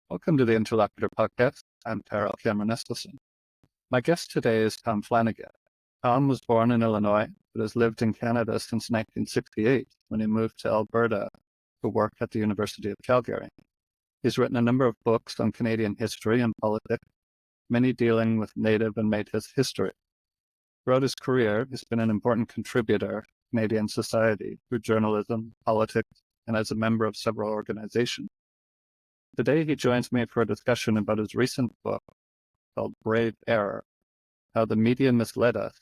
Welcome to the Interlocutor podcast. I'm Tyrel Cameron Eskelson. My guest today is Tom Flanagan. Tom was born in Illinois, but has lived in Canada since 1968 when he moved to Alberta to work at the University of Calgary. He's written a number of books on Canadian history and politics, many dealing with Native and Métis history. Throughout his career, he's been an important contributor to Canadian society through journalism, politics, and as a member of several organizations. Today, he joins me for a discussion about his recent book called Brave Error: How the Media Misled Us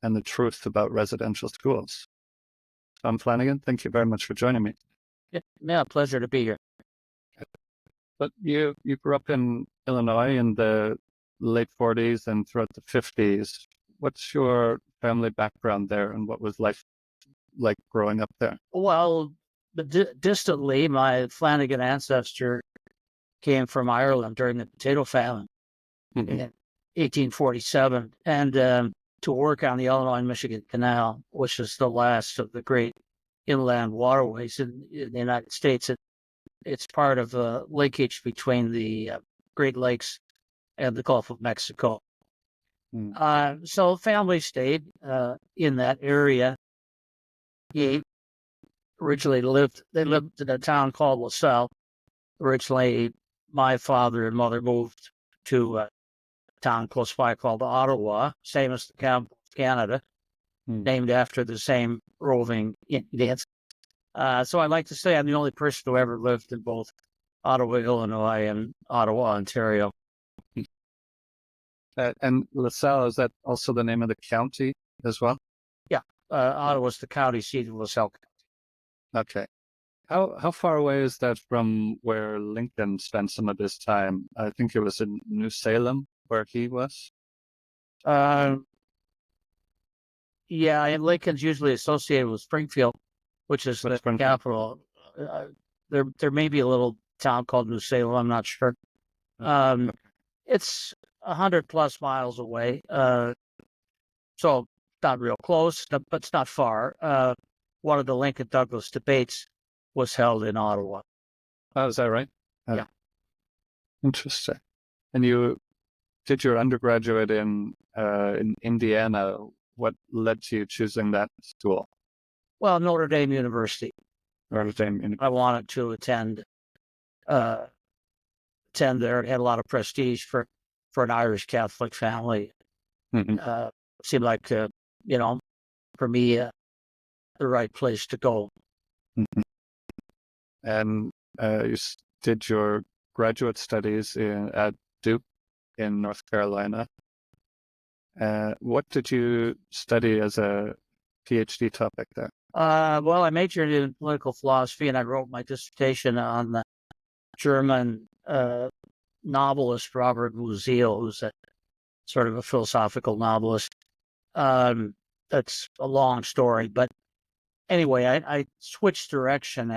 and the Truth About Residential Schools. Tom Flanagan, thank you very much for joining me. Yeah, pleasure to be here. But you grew up in Illinois in the late 40s and throughout the 50s. What's your family background there, and what was life like growing up there? Well, distantly, my Flanagan ancestor came from Ireland during the potato famine in 1847, and to work on the Illinois-Michigan Canal, which is the last of the great inland waterways in the United States. It's part of a linkage between the Great Lakes and the Gulf of Mexico. So family stayed in that area. He originally lived in a town called LaSalle. Originally, my father and mother moved to a town close by called Ottawa, same as the capital of Canada, named after the same roving Indians. So I'd like to say I'm the only person who ever lived in both Ottawa, Illinois, and Ottawa, Ontario. And LaSalle, is that also the name of the county as well? Yeah, Ottawa's the county seat of LaSalle County. Okay. How far away is that from where Lincoln spent some of his time? I think it was in New Salem where he was. Yeah, and Lincoln's usually associated with Springfield, which is the capital. There may be a little town called New Salem. I'm not sure. It's 100+ miles away, so not real close, but it's not far. One of the Lincoln-Douglas debates was held in Ottawa. Oh, is that right? Yeah. Interesting. And you did your undergraduate in Indiana. What led to you choosing that school? Well, Notre Dame University. Notre Dame. I wanted to attend there. It had a lot of prestige for an Irish Catholic family. Seemed like, for me, the right place to go. And you did your graduate studies at Duke in North Carolina. What did you study as a PhD topic there? Well, I majored in political philosophy, and I wrote my dissertation on the German novelist Robert Musil, who's a sort of a philosophical novelist. That's a long story, but anyway, I switched direction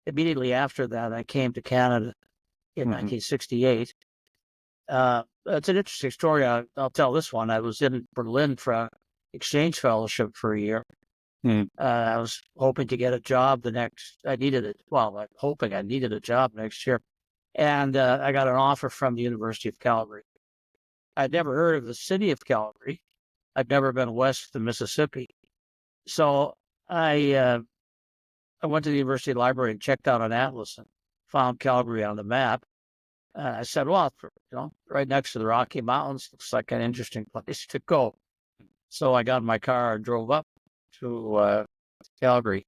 immediately after that. I came to Canada in 1968. It's an interesting story. I'll tell this one. I was in Berlin for an exchange fellowship for a year. I was hoping to get a job I needed a job next year. And I got an offer from the University of Calgary. I'd never heard of the city of Calgary. I'd never been west of the Mississippi. So I went to the university library and checked out an atlas and found Calgary on the map. I said, well, right next to the Rocky Mountains, looks like an interesting place to go. So I got in my car and drove up to Calgary.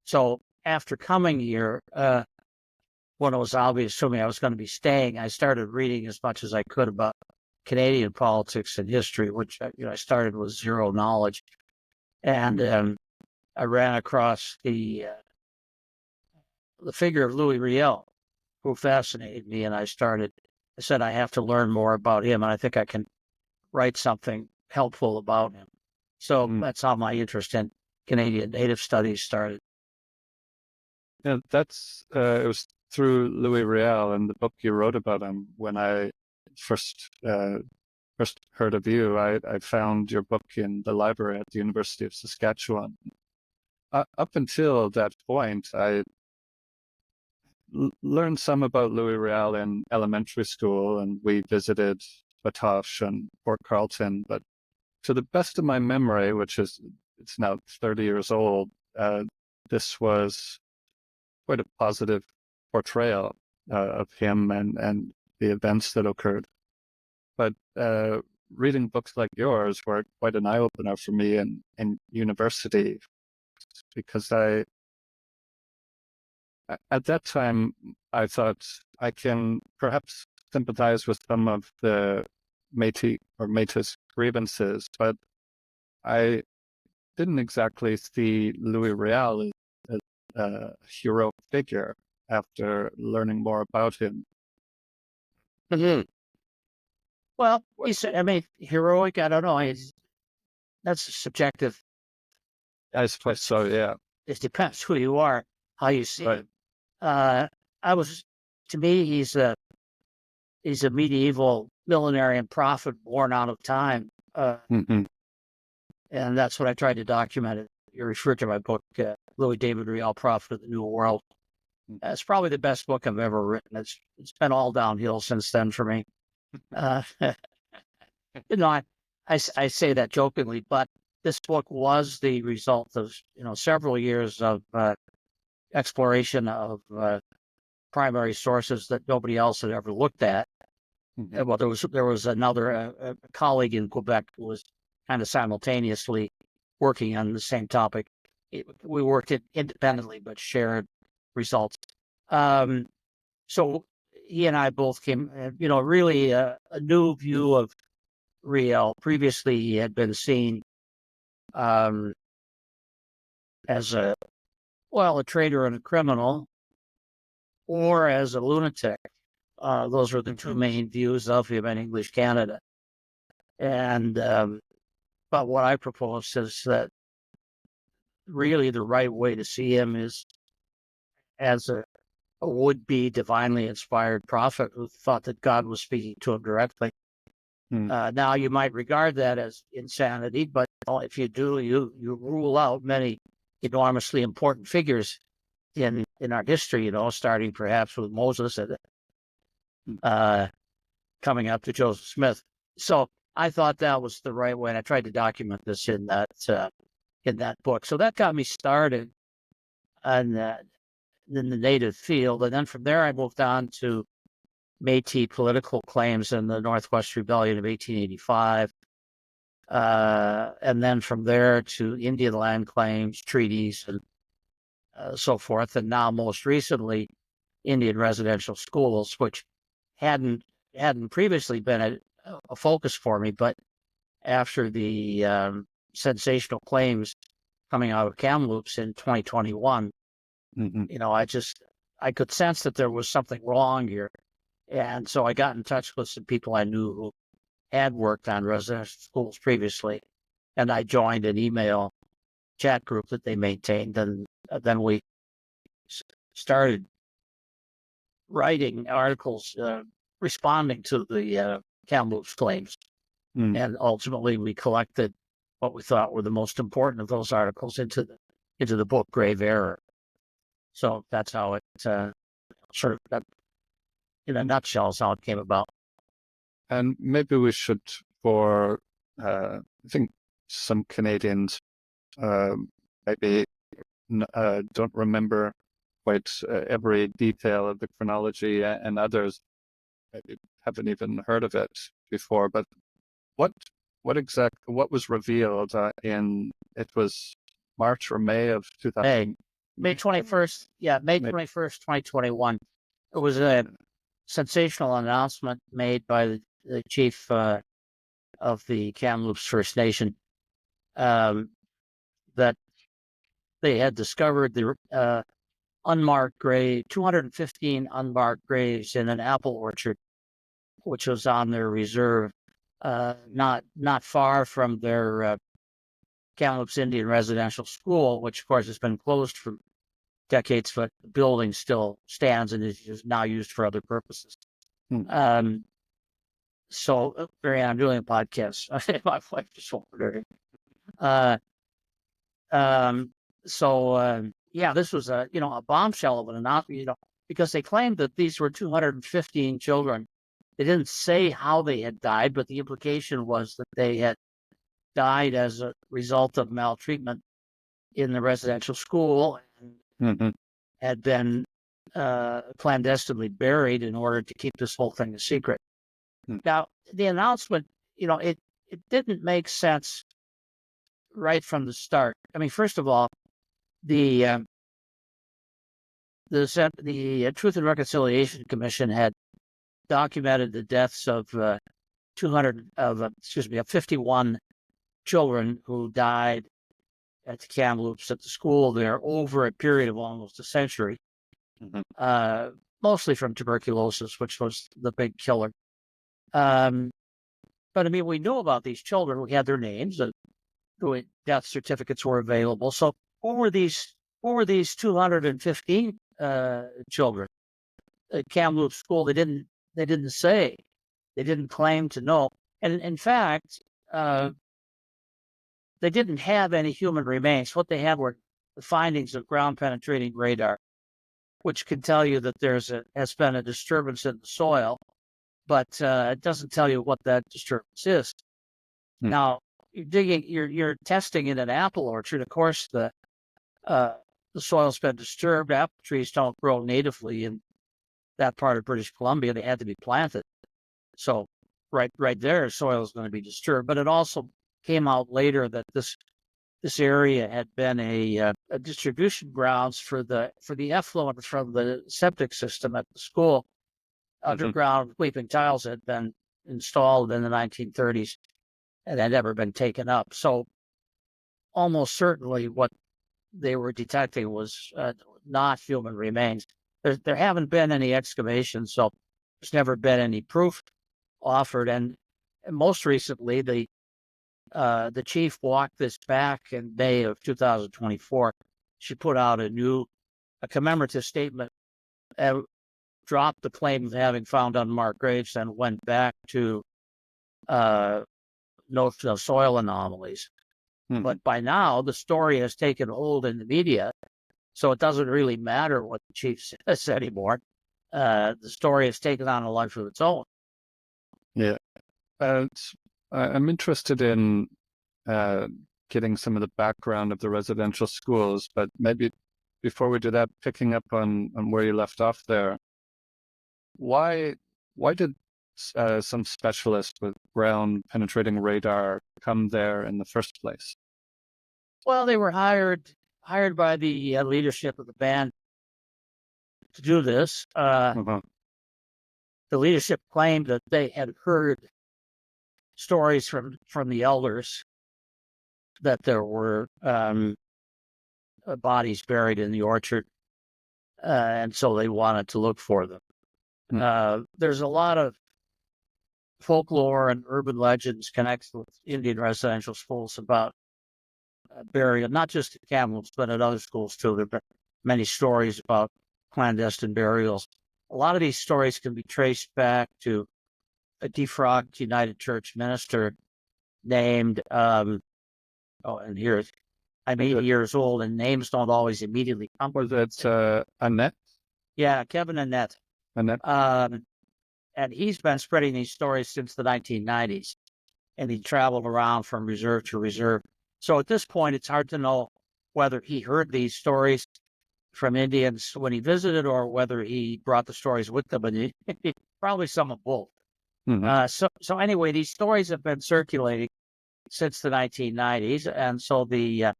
So after coming here, when it was obvious to me I was going to be staying, I started reading as much as I could about Canadian politics and history, which I started with zero knowledge. And I ran across the figure of Louis Riel, who fascinated me, and I said I have to learn more about him, and I think I can write something helpful about him. So that's how my interest in Canadian Native studies started. Yeah, it was through Louis Riel and the book you wrote about him when I first heard of you. I found your book in the library at the University of Saskatchewan. Up until that point, learned some about Louis Riel in elementary school, and we visited Batoche and Port Carlton. But to the best of my memory, it's now 30 years old, this was quite a positive portrayal of him and the events that occurred. But reading books like yours were quite an eye-opener for me in university, because at that time, I thought I can perhaps sympathize with some of the Métis grievances, but I didn't exactly see Louis Riel as a heroic figure after learning more about him. Mhm. Well, heroic, I don't know. That's subjective. I suppose so, yeah. It depends who you are, how you see Right. it. To me, he's a medieval millenarian prophet born out of time. Mm-hmm. And that's what I tried to document. You referred to my book, Louis David Riel, Prophet of the New World. It's probably the best book I've ever written. It's been all downhill since then for me. I say that jokingly, but this book was the result of several years of exploration of primary sources that nobody else had ever looked at. Mm-hmm. Well, there was another colleague in Quebec who was kind of simultaneously working on the same topic. We worked it independently, but shared results. So he and I both came, really a new view of Riel. Previously, he had been seen as a traitor and a criminal, or as a lunatic. Those were the two main views of him in English Canada. And but what I propose is that really the right way to see him is as a would-be divinely inspired prophet who thought that God was speaking to him directly. Now, you might regard that as insanity, but if you do, you rule out many enormously important figures in our history, starting perhaps with Moses and coming up to Joseph Smith. So I thought that was the right way, and I tried to document this in that book. So that got me started on in the native field, and then from there I moved on to Métis political claims in the Northwest Rebellion of 1885, and then from there to Indian land claims, treaties, and so forth, and now most recently Indian residential schools, which hadn't previously been a focus for me, but after the sensational claims coming out of Kamloops in 2021, I could sense that there was something wrong here. And so I got in touch with some people I knew who had worked on residential schools previously, and I joined an email chat group that they maintained, and then we started writing articles responding to the Kamloops claims. And ultimately we collected what we thought were the most important of those articles into the book Grave Error. So that's how it sort of, that, in a nutshell, is how it came about. And maybe we should, for I think some Canadians maybe don't remember quite every detail of the chronology, and others maybe haven't even heard of it before. But what was revealed it was March or May of 2000? May 21st. Yeah, May 21st, 2021. It was a sensational announcement made by the chief of the Kamloops First Nation that they had discovered the unmarked grave, 215 unmarked graves in an apple orchard, which was on their reserve, not far from their Kamloops Indian Residential School, which of course has been closed for decades, but the building still stands and is now used for other purposes. So, Marianne, I'm doing a podcast. My wife just wondering. Yeah, this was a bombshell of an announcement. because they claimed that these were 215 children. They didn't say how they had died, but the implication was that they had died as a result of maltreatment in the residential school and had been clandestinely buried in order to keep this whole thing a secret. Now, the announcement, it didn't make sense right from the start. I mean, first of all, the Truth and Reconciliation Commission had documented the deaths of 51 children who died at the Kamloops at the school there over a period of almost a century, mostly from tuberculosis, which was the big killer. But I mean, we knew about these children. We had their names. The death certificates were available. So who were these 215 children at Kamloops school? They didn't say. They didn't claim to know. And in fact, they didn't have any human remains. What they had were the findings of ground penetrating radar, which can tell you that has been a disturbance in the soil, but it doesn't tell you what that disturbance is. Now, you're testing in an apple orchard. Of course, the soil's been disturbed. Apple trees don't grow natively in that part of British Columbia. They had to be planted. So right there, soil is going to be disturbed. But it also came out later that this area had been a distribution grounds for the effluent from the septic system at the school. Underground weeping tiles had been installed in the 1930s and had never been taken up. So almost certainly what they were detecting was not human remains. There haven't been any excavations, so there's never been any proof offered. And most recently, the chief walked this back in May of 2024. She put out a commemorative statement and dropped the claim of having found unmarked graves and went back to no soil anomalies. But by now, the story has taken hold in the media, so it doesn't really matter what the chief says anymore. The story has taken on a life of its own. Yeah. I'm interested in getting some of the background of the residential schools, but maybe before we do that, picking up on where you left off there, why did some specialist with ground penetrating radar come there in the first place? Well, they were hired by the leadership of the band to do this. The leadership claimed that they had heard stories from the elders that there were bodies buried in the orchard, and so they wanted to look for them. There's a lot of folklore and urban legends connected with Indian residential schools about burial, not just at Kamloops, but at other schools too. There have been many stories about clandestine burials. A lot of these stories can be traced back to a defrocked United Church minister named, I'm 80 years old, and names don't always immediately come. Was it Annette? Yeah, Kevin Annette. Annette. And he's been spreading these stories since the 1990s, and he traveled around from reserve to reserve. So at this point, it's hard to know whether he heard these stories from Indians when he visited or whether he brought the stories with him, and probably some of both. So anyway, these stories have been circulating since the 1990s, and so the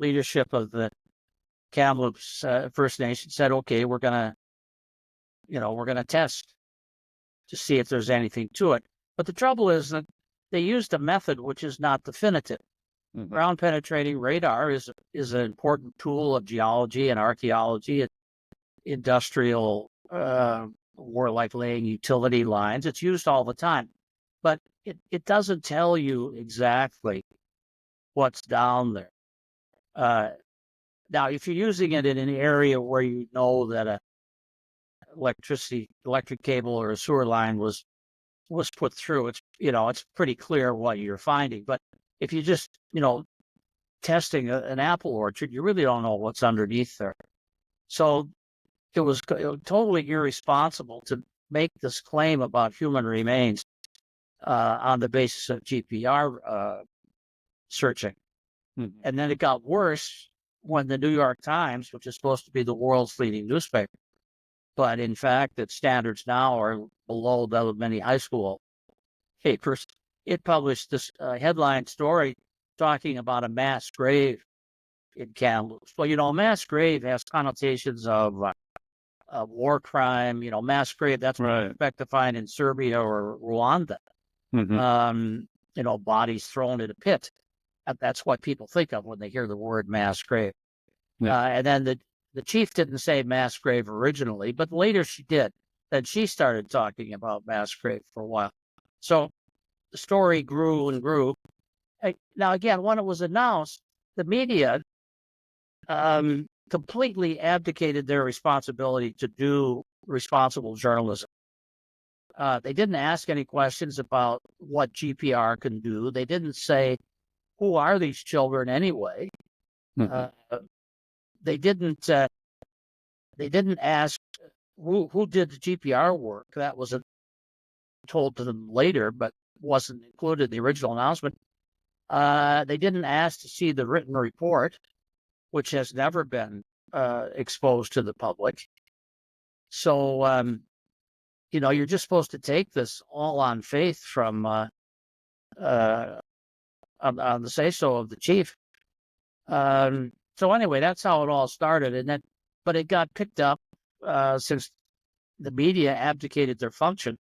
leadership of the Kamloops First Nation said, "Okay, we're gonna test to see if there's anything to it." But the trouble is that they used a method which is not definitive. Ground penetrating radar is an important tool of geology and archaeology and industrial or like laying utility lines. It's used all the time, but it doesn't tell you exactly what's down there. Now, if you're using it in an area where you know that a electric cable or a sewer line was put through, it's pretty clear what you're finding. But if you just testing an apple orchard, you really don't know what's underneath there. So it was totally irresponsible to make this claim about human remains on the basis of GPR searching. Mm-hmm. And then it got worse when the New York Times, which is supposed to be the world's leading newspaper, but in fact, its standards now are below that of many high school papers. It published this headline story talking about a mass grave in Kamloops. Well, a mass grave has connotations of war crime. Mass grave, that's what you expect to find in Serbia or Rwanda. Bodies thrown in a pit. That's what people think of when they hear the word mass grave. Yeah. And then the chief didn't say mass grave originally, but later she did. Then she started talking about mass grave for a while. So the story grew and grew. Now, again, when it was announced, the media completely abdicated their responsibility to do responsible journalism. They didn't ask any questions about what GPR can do. They didn't say, who are these children anyway? They didn't ask who did the GPR work. That was told to them later, but wasn't included in the original announcement. They didn't ask to see the written report, which has never been exposed to the public. So, you're just supposed to take this all on faith from on the say-so of the chief. So anyway, that's how it all started, but it got picked up since the media abdicated their function.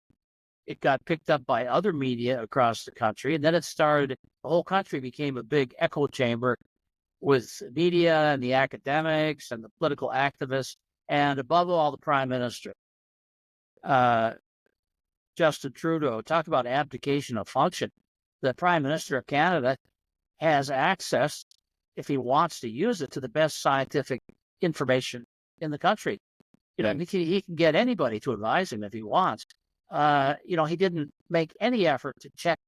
It got picked up by other media across the country, and then the whole country became a big echo chamber with media and the academics and the political activists, and above all, the prime minister. Justin Trudeau, talk about abdication of function. The Prime Minister of Canada has access, if he wants to use it, to the best scientific information in the country. He can get anybody to advise him if he wants. He didn't make any effort to check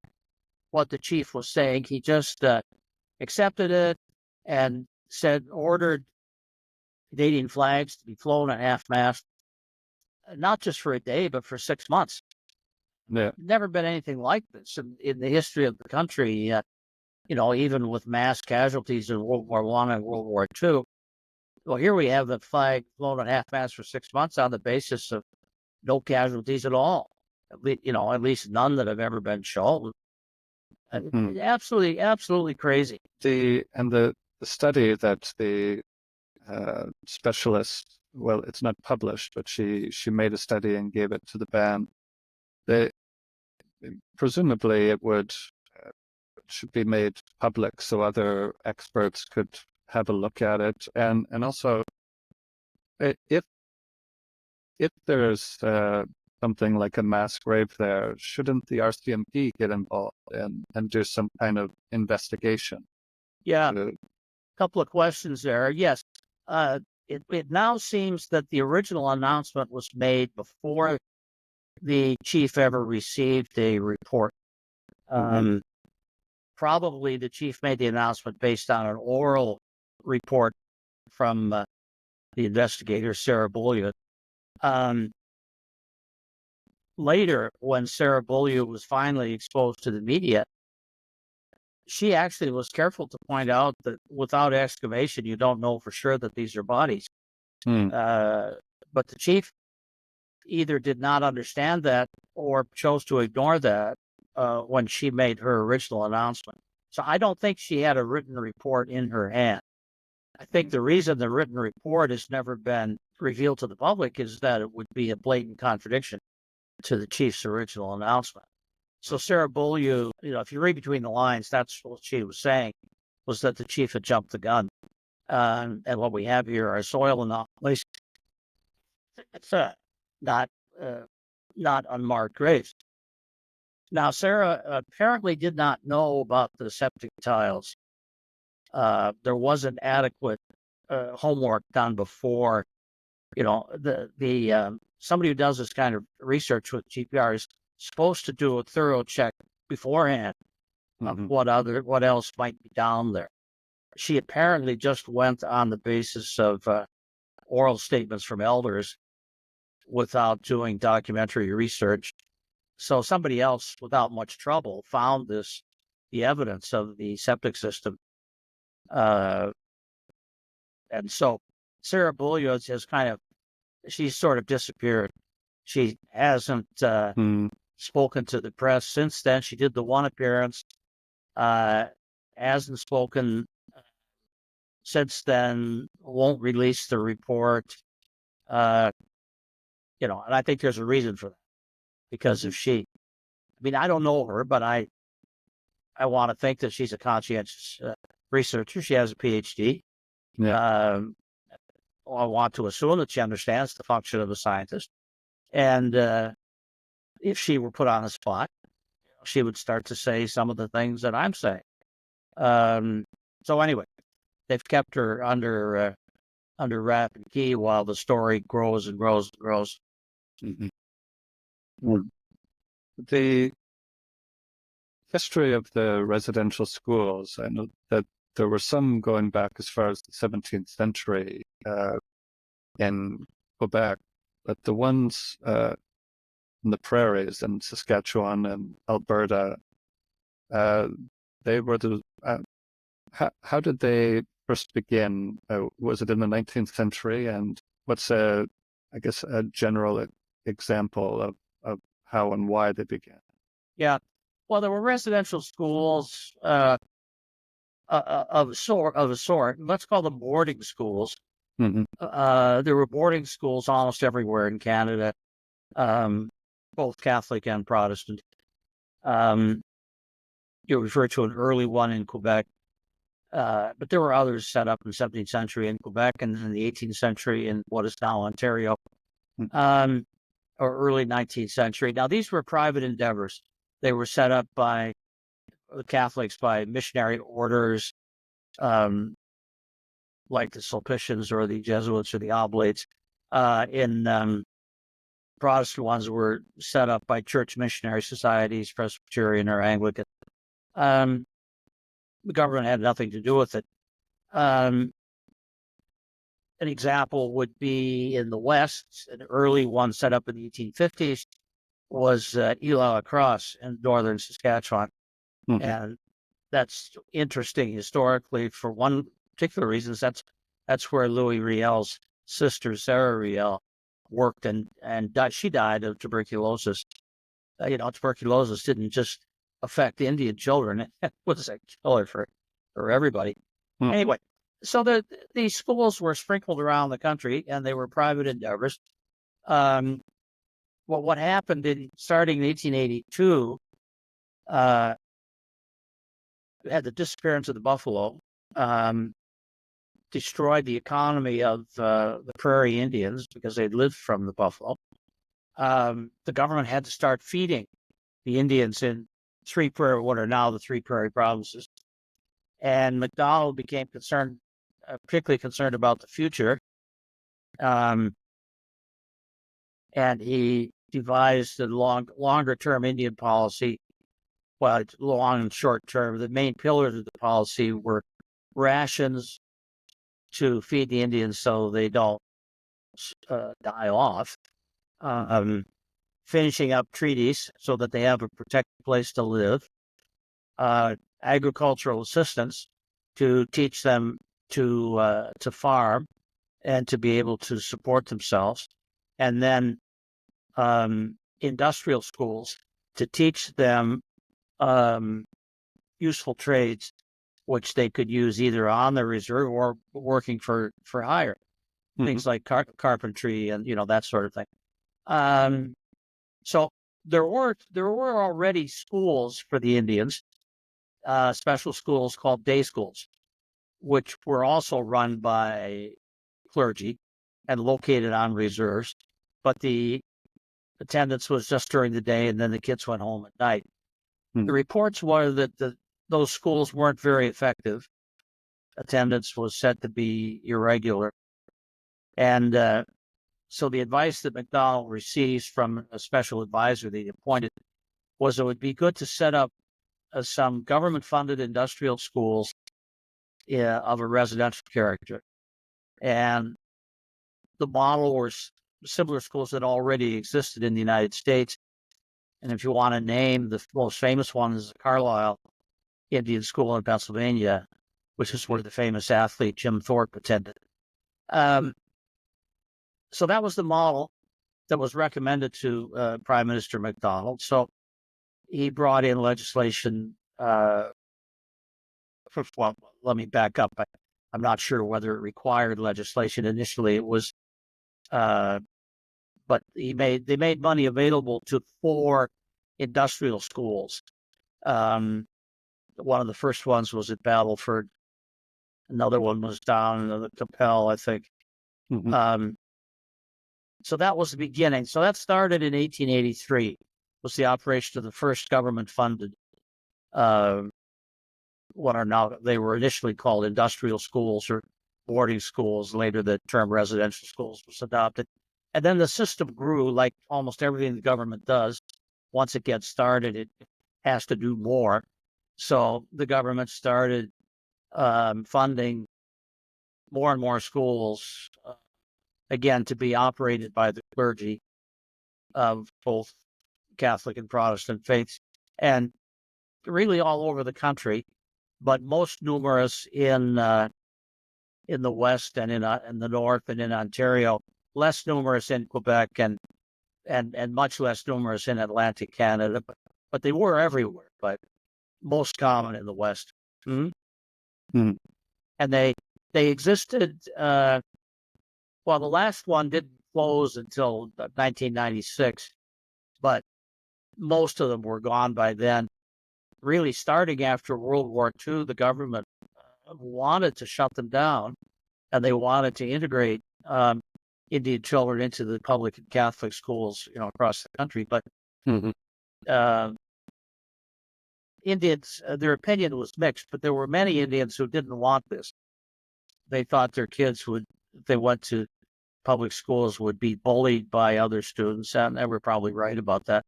what the chief was saying. He just accepted it and ordered Canadian flags to be flown at half-mast, not just for a day, but for 6 months. Yeah. Never been anything like this in the history of the country, even with mass casualties in World War I and World War II. Well, here we have the flag flown at half-mast for 6 months on the basis of no casualties at all. At least none that have ever been shown. Absolutely crazy. The study that the specialist, well, it's not published, but she made a study and gave it to the band. Presumably it should be made public so other experts could have a look at it, and also if there's something like a mass grave there, shouldn't the RCMP get involved and do some kind of investigation? Yeah, a couple of questions there. Yes, it now seems that the original announcement was made before the chief ever received a report. Probably the chief made the announcement based on an oral report from the investigator, Sarah Beaulieu. Later, when Sarah Beaulieu was finally exposed to the media, she actually was careful to point out that without excavation, you don't know for sure that these are bodies. But the chief either did not understand that or chose to ignore that when she made her original announcement. So I don't think she had a written report in her hand. I think the reason the written report has never been revealed to the public is that it would be a blatant contradiction to the chief's original announcement. So Sarah Beaulieu, if you read between the lines, that's what she was saying, was that the chief had jumped the gun. And what we have here are soil anomalies. It's not unmarked graves. Now, Sarah apparently did not know about the septic tiles. There wasn't adequate homework done before. Somebody who does this kind of research with GPR is supposed to do a thorough check beforehand of what else might be down there. She apparently just went on the basis of oral statements from elders without doing documentary research. So somebody else, without much trouble, found the evidence of the septic system. And so Sarah Bullios has she's sort of disappeared. She hasn't spoken to the press since then. She did the one appearance, hasn't spoken since then, won't release the report. And I think there's a reason for that. Because if I don't know her, but I want to think that she's a conscientious researcher. She has a PhD. Yeah. I want to assume that she understands the function of a scientist. And if she were put on the spot, she would start to say some of the things that I'm saying. So anyway, they've kept her under wrap and key while the story grows and grows and grows. Mm-hmm. The history of the residential schools, I know that there were some going back as far as the 17th century in Quebec, but the ones in the prairies in Saskatchewan and Alberta, they were how did they first begin? Was it in the 19th century? And what's a general example of how and why they began? Yeah. Well, there were residential schools of a sort. Let's call them boarding schools. Mm-hmm. There were boarding schools almost everywhere in Canada, both Catholic and Protestant. You refer to an early one in Quebec, but there were others set up in the 17th century in Quebec and in the 18th century in what is now Ontario, or early 19th century. Now, these were private endeavors. They were set up by the Catholics, by missionary orders, like the Sulpicians or the Jesuits or the Oblates. In Protestant ones were set up by church missionary societies, Presbyterian or Anglican. The government had nothing to do with it. An example would be in the West, an early one set up in the 1850s was Eli Cross in northern Saskatchewan. Mm-hmm. And that's interesting historically for one particular reason. That's where Louis Riel's sister, Sarah Riel, worked and she died of tuberculosis. Tuberculosis didn't just affect Indian children. It was a killer for everybody. Anyway, so these schools were sprinkled around the country and they were private endeavors. What happened starting in 1882, we had the disappearance of the buffalo, destroyed the economy of the prairie Indians because they'd lived from the buffalo. The government had to start feeding the Indians in what are now the three prairie provinces. And MacDonald became particularly concerned about the future. And he devised a longer-term Indian policy. Well, it's long and short term. The main pillars of the policy were rations to feed the Indians so they don't die off, finishing up treaties so that they have a protected place to live, agricultural assistance to teach them to farm and to be able to support themselves, and then industrial schools to teach them useful trades which they could use either on the reserve or working for hire. Mm-hmm. Things like carpentry and that sort of thing. So there were already schools for the Indians, special schools called day schools, which were also run by clergy and located on reserves, but the attendance was just during the day and then the kids went home at night. The reports were that those schools weren't very effective. Attendance was said to be irregular. And so the advice that MacDonald receives from a special advisor that he appointed was it would be good to set up some government-funded industrial schools of a residential character. And the model were similar schools that already existed in the United States. And if you want to name, the most famous one is the Carlisle Indian School in Pennsylvania, which is where the famous athlete Jim Thorpe attended. So that was the model that was recommended to Prime Minister MacDonald. So he brought in legislation. Well, let me back up. I'm not sure whether it required legislation. Initially, it was, but they made money available to 4 industrial schools. One of the first ones was at Battleford. Another one was down in the Capel, I think. So that was the beginning. So that started in 1883, was the operation of the first government-funded, what are now, they were initially called industrial schools or boarding schools. Later, the term residential schools was adopted. And then the system grew, like almost everything the government does. Once it gets started, it has to do more. So the government started funding more and more schools, again, to be operated by the clergy of both Catholic and Protestant faiths, and really all over the country, but most numerous in the West and in the North and in Ontario, less numerous in Quebec and much less numerous in Atlantic Canada, but they were everywhere, but most common in the West. And they existed. Well, the last one didn't close until 1996, but most of them were gone by then. Really, starting after World War II, the government wanted to shut them down, and they wanted to integrate Indian children into the public and Catholic schools, across the country. But Indians, their opinion was mixed, but there were many Indians who didn't want this. They thought their kids would, if they went to public schools, would be bullied by other students, and they were probably right about that.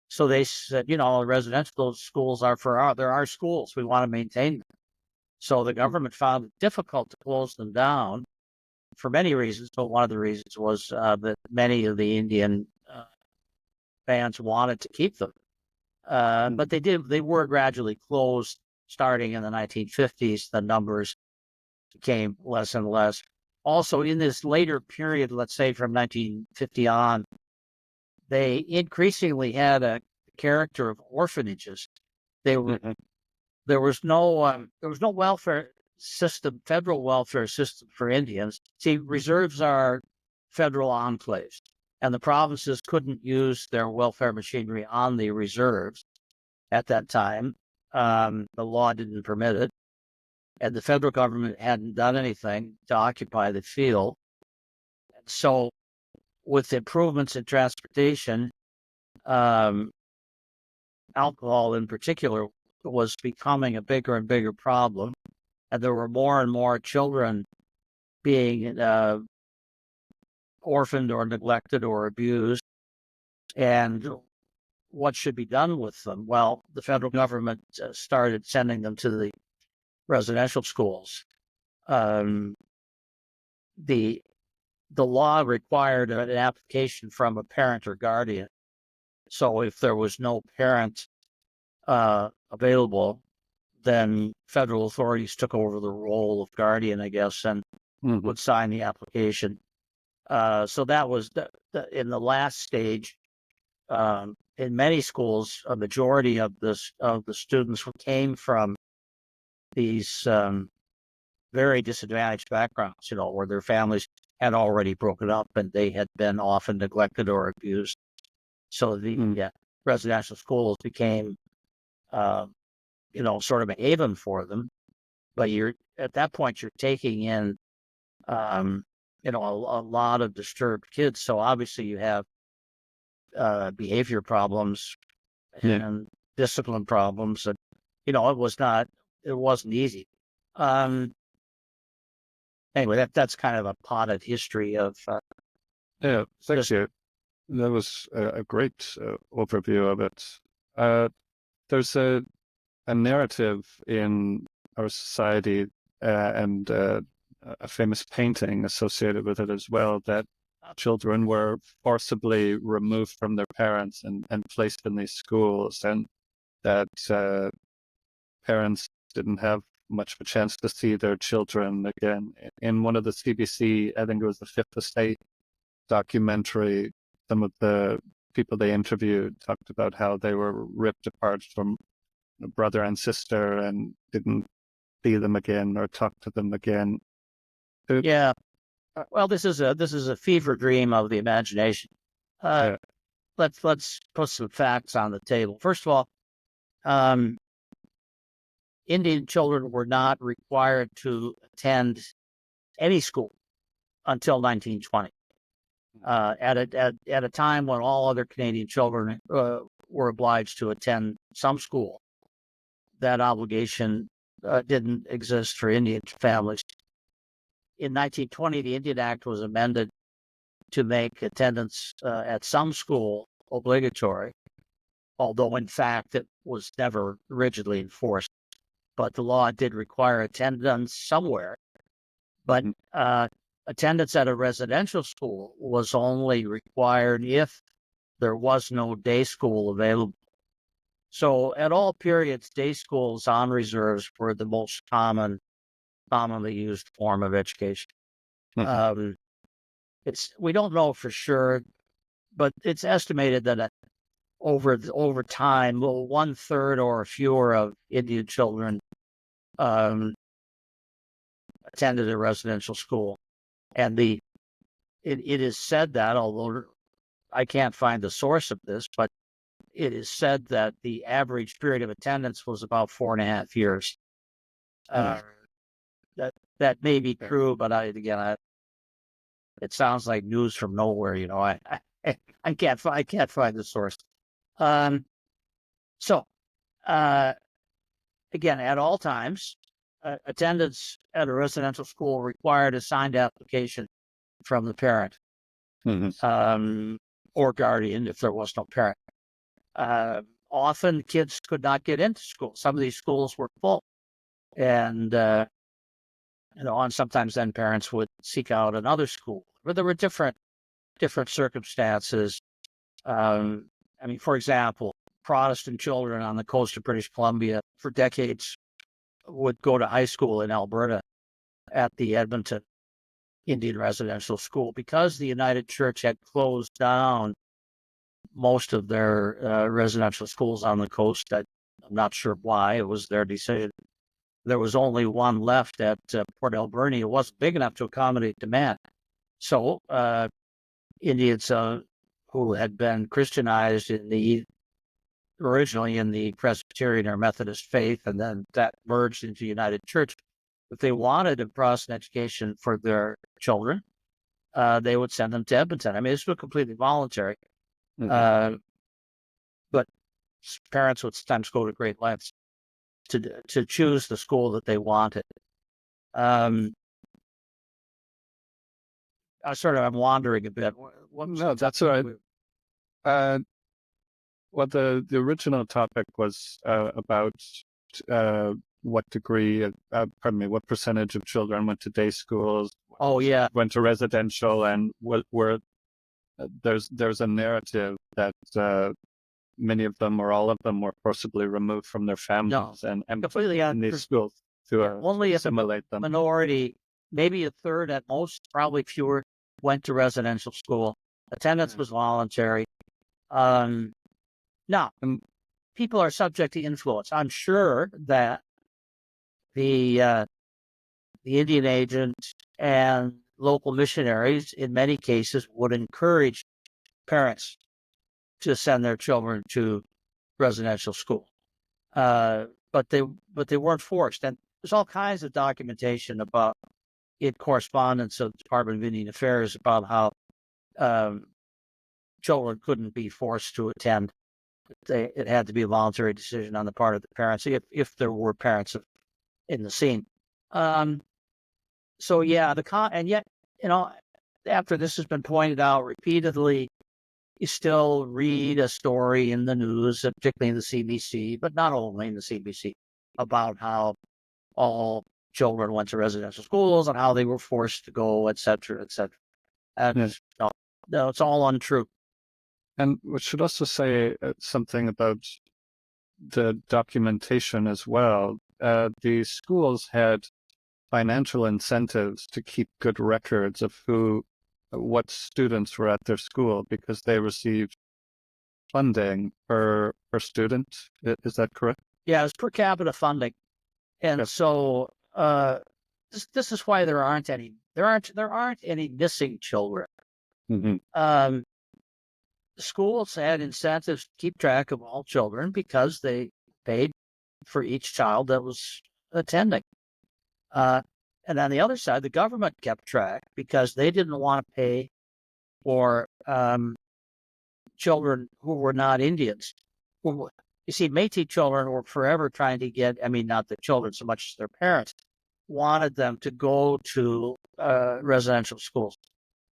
So they said, residential schools they're our schools. We want to maintain them. So the government found it difficult to close them down for many reasons, but one of the reasons was that many of the Indian fans wanted to keep them. But they were gradually closed starting in the 1950s. The numbers became less and less. Also, in this later period, let's say from 1950 on, they increasingly had a character of orphanages. There was no welfare system, federal welfare system for Indians. See, reserves are federal enclaves, and the provinces couldn't use their welfare machinery on the reserves at that time. The law didn't permit it, and the federal government hadn't done anything to occupy the field. So, with improvements in transportation, alcohol in particular was becoming a bigger and bigger problem, and there were more and more children being orphaned or neglected or abused. And what should be done with them? Well, the federal government started sending them to the residential schools. The law required an application from a parent or guardian. So if there was no parent available, then federal authorities took over the role of guardian, I guess, and would sign the application. So that was in the last stage. In many schools, a majority of the students came from these very disadvantaged backgrounds, where their families had already broken up and they had been often neglected or abused. So the residential schools became, sort of a haven for them. But at that point, you're taking in, a lot of disturbed kids. So obviously you have behavior problems and discipline problems. And, it wasn't easy. Anyway, that's kind of a potted history of. Thank you. That was a great overview of it. There's a narrative in our society and a famous painting associated with it as well, that children were forcibly removed from their parents and placed in these schools, and that parents didn't have much of a chance to see their children again. In one of the CBC, I think it was the Fifth Estate documentary, some of the people they interviewed talked about how they were ripped apart from a brother and sister and didn't see them again or talk to them again. Yeah. Well, this is a fever dream of the imagination. Yeah. Let's put some facts on the table. First of all, Indian children were not required to attend any school until 1920. At a time when all other Canadian children were obliged to attend some school, that obligation didn't exist for Indian families. In 1920, the Indian Act was amended to make attendance at some school obligatory, although in fact it was never rigidly enforced. But the law did require attendance somewhere. But attendance at a residential school was only required if there was no day school available. So at all periods, day schools on reserves were the most commonly used form of education. We don't know for sure, but it's estimated that over time, 1/3 or fewer of Indian children attended a residential school, and it is said that, although I can't find the source of this, but it is said that the average period of attendance was about 4.5 years. That may be true, but it sounds like news from nowhere. I can't find the source. So again, at all times, attendance at a residential school required a signed application from the parent or guardian if there was no parent. Often kids could not get into school. Some of these schools were full, and and sometimes then parents would seek out another school. But there were different circumstances. For example, Protestant children on the coast of British Columbia for decades would go to high school in Alberta at the Edmonton Indian Residential School because the United Church had closed down most of their residential schools on the coast. I'm not sure why. It was their decision. There was only one left at Port Alberni. It wasn't big enough to accommodate demand. So Indians who had been Christianized originally in the Presbyterian or Methodist faith, and then that merged into United Church, if they wanted a Protestant education for their children, they would send them to Edmonton. This was completely voluntary. But parents would sometimes go to great lengths to choose the school that they wanted. I'm wandering a bit. No, that's all right. Well, the original topic was about what percentage of children went to day schools. Oh yeah, went to residential, and where there's a narrative that many of them or all of them were forcibly removed from their families and completely in these schools to only assimilate them. Minority, maybe a third at most, probably fewer, went to residential school. Attendance was voluntary. Now, people are subject to influence. I'm sure that the Indian agent and local missionaries, in many cases, would encourage parents to send their children to residential school, but they weren't forced. And there's all kinds of documentation in correspondence of the Department of Indian Affairs about how children couldn't be forced to attend. It had to be a voluntary decision on the part of the parents, if there were parents in the scene. So yeah, and yet, after this has been pointed out repeatedly, you still read a story in the news, particularly in the CBC, but not only in the CBC, about how all children went to residential schools and how they were forced to go, et cetera, et cetera. And Yes. no, it's all untrue. And we should also say something about the documentation as well. The schools had financial incentives to keep good records of what students were at their school because they received funding per student. Is that correct? Yeah, it's per capita funding. And Yep. so this is why there aren't any missing children. Mm-hmm. Schools had incentives to keep track of all children because they paid for each child that was attending. And on the other side, the government kept track because they didn't want to pay for children who were not Indians. You see, Métis children were forever trying to get, I mean, not the children so much as their parents, wanted them to go to residential schools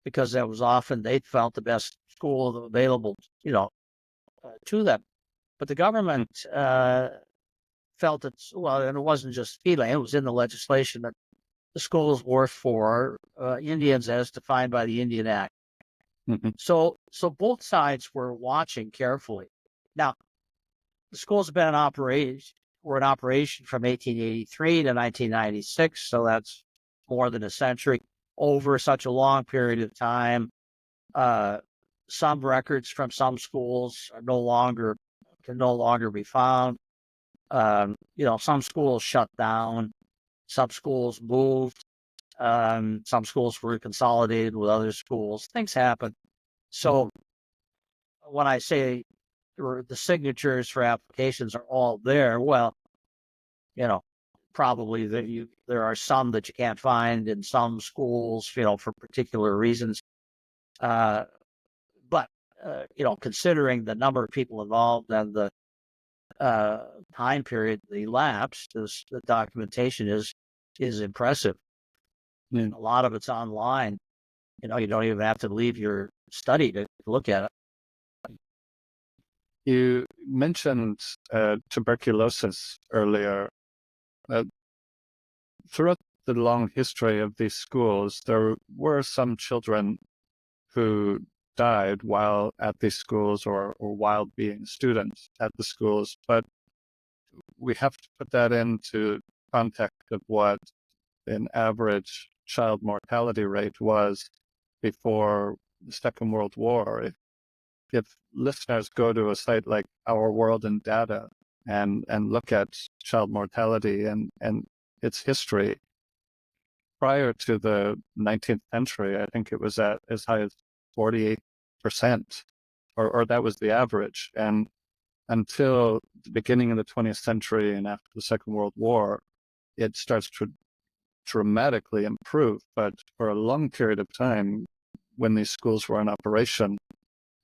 because that was often, they felt, the best school available, to them. But the government felt that, well, and it wasn't just feeling, it was in the legislation that the schools were for Indians as defined by the Indian Act. Mm-hmm. So both sides were watching carefully. Now, the schools have been were in operation from 1883 to 1996, so that's more than a century. Over such a long period of time, some records from some schools can no longer be found. Some schools shut down, some schools moved, some schools were consolidated with other schools. Things happen. So when I say the signatures for applications are all there, well, probably there are some that you can't find in some schools, for particular reasons. But considering the number of people involved and the time period that elapsed, the documentation is impressive. Yeah. A lot of it's online. You don't even have to leave your study to look at it. You mentioned tuberculosis earlier. Throughout the long history of these schools, there were some children who died while at these schools or while being students at the schools. But we have to put that into context of what an average child mortality rate was before the Second World War. If listeners go to a site like Our World in Data and look at child mortality and its history, prior to the 19th century, I think it was at as high as 48%, or that was the average. And until the beginning of the 20th century and after the Second World War, it starts to dramatically improve. But for a long period of time, when these schools were in operation,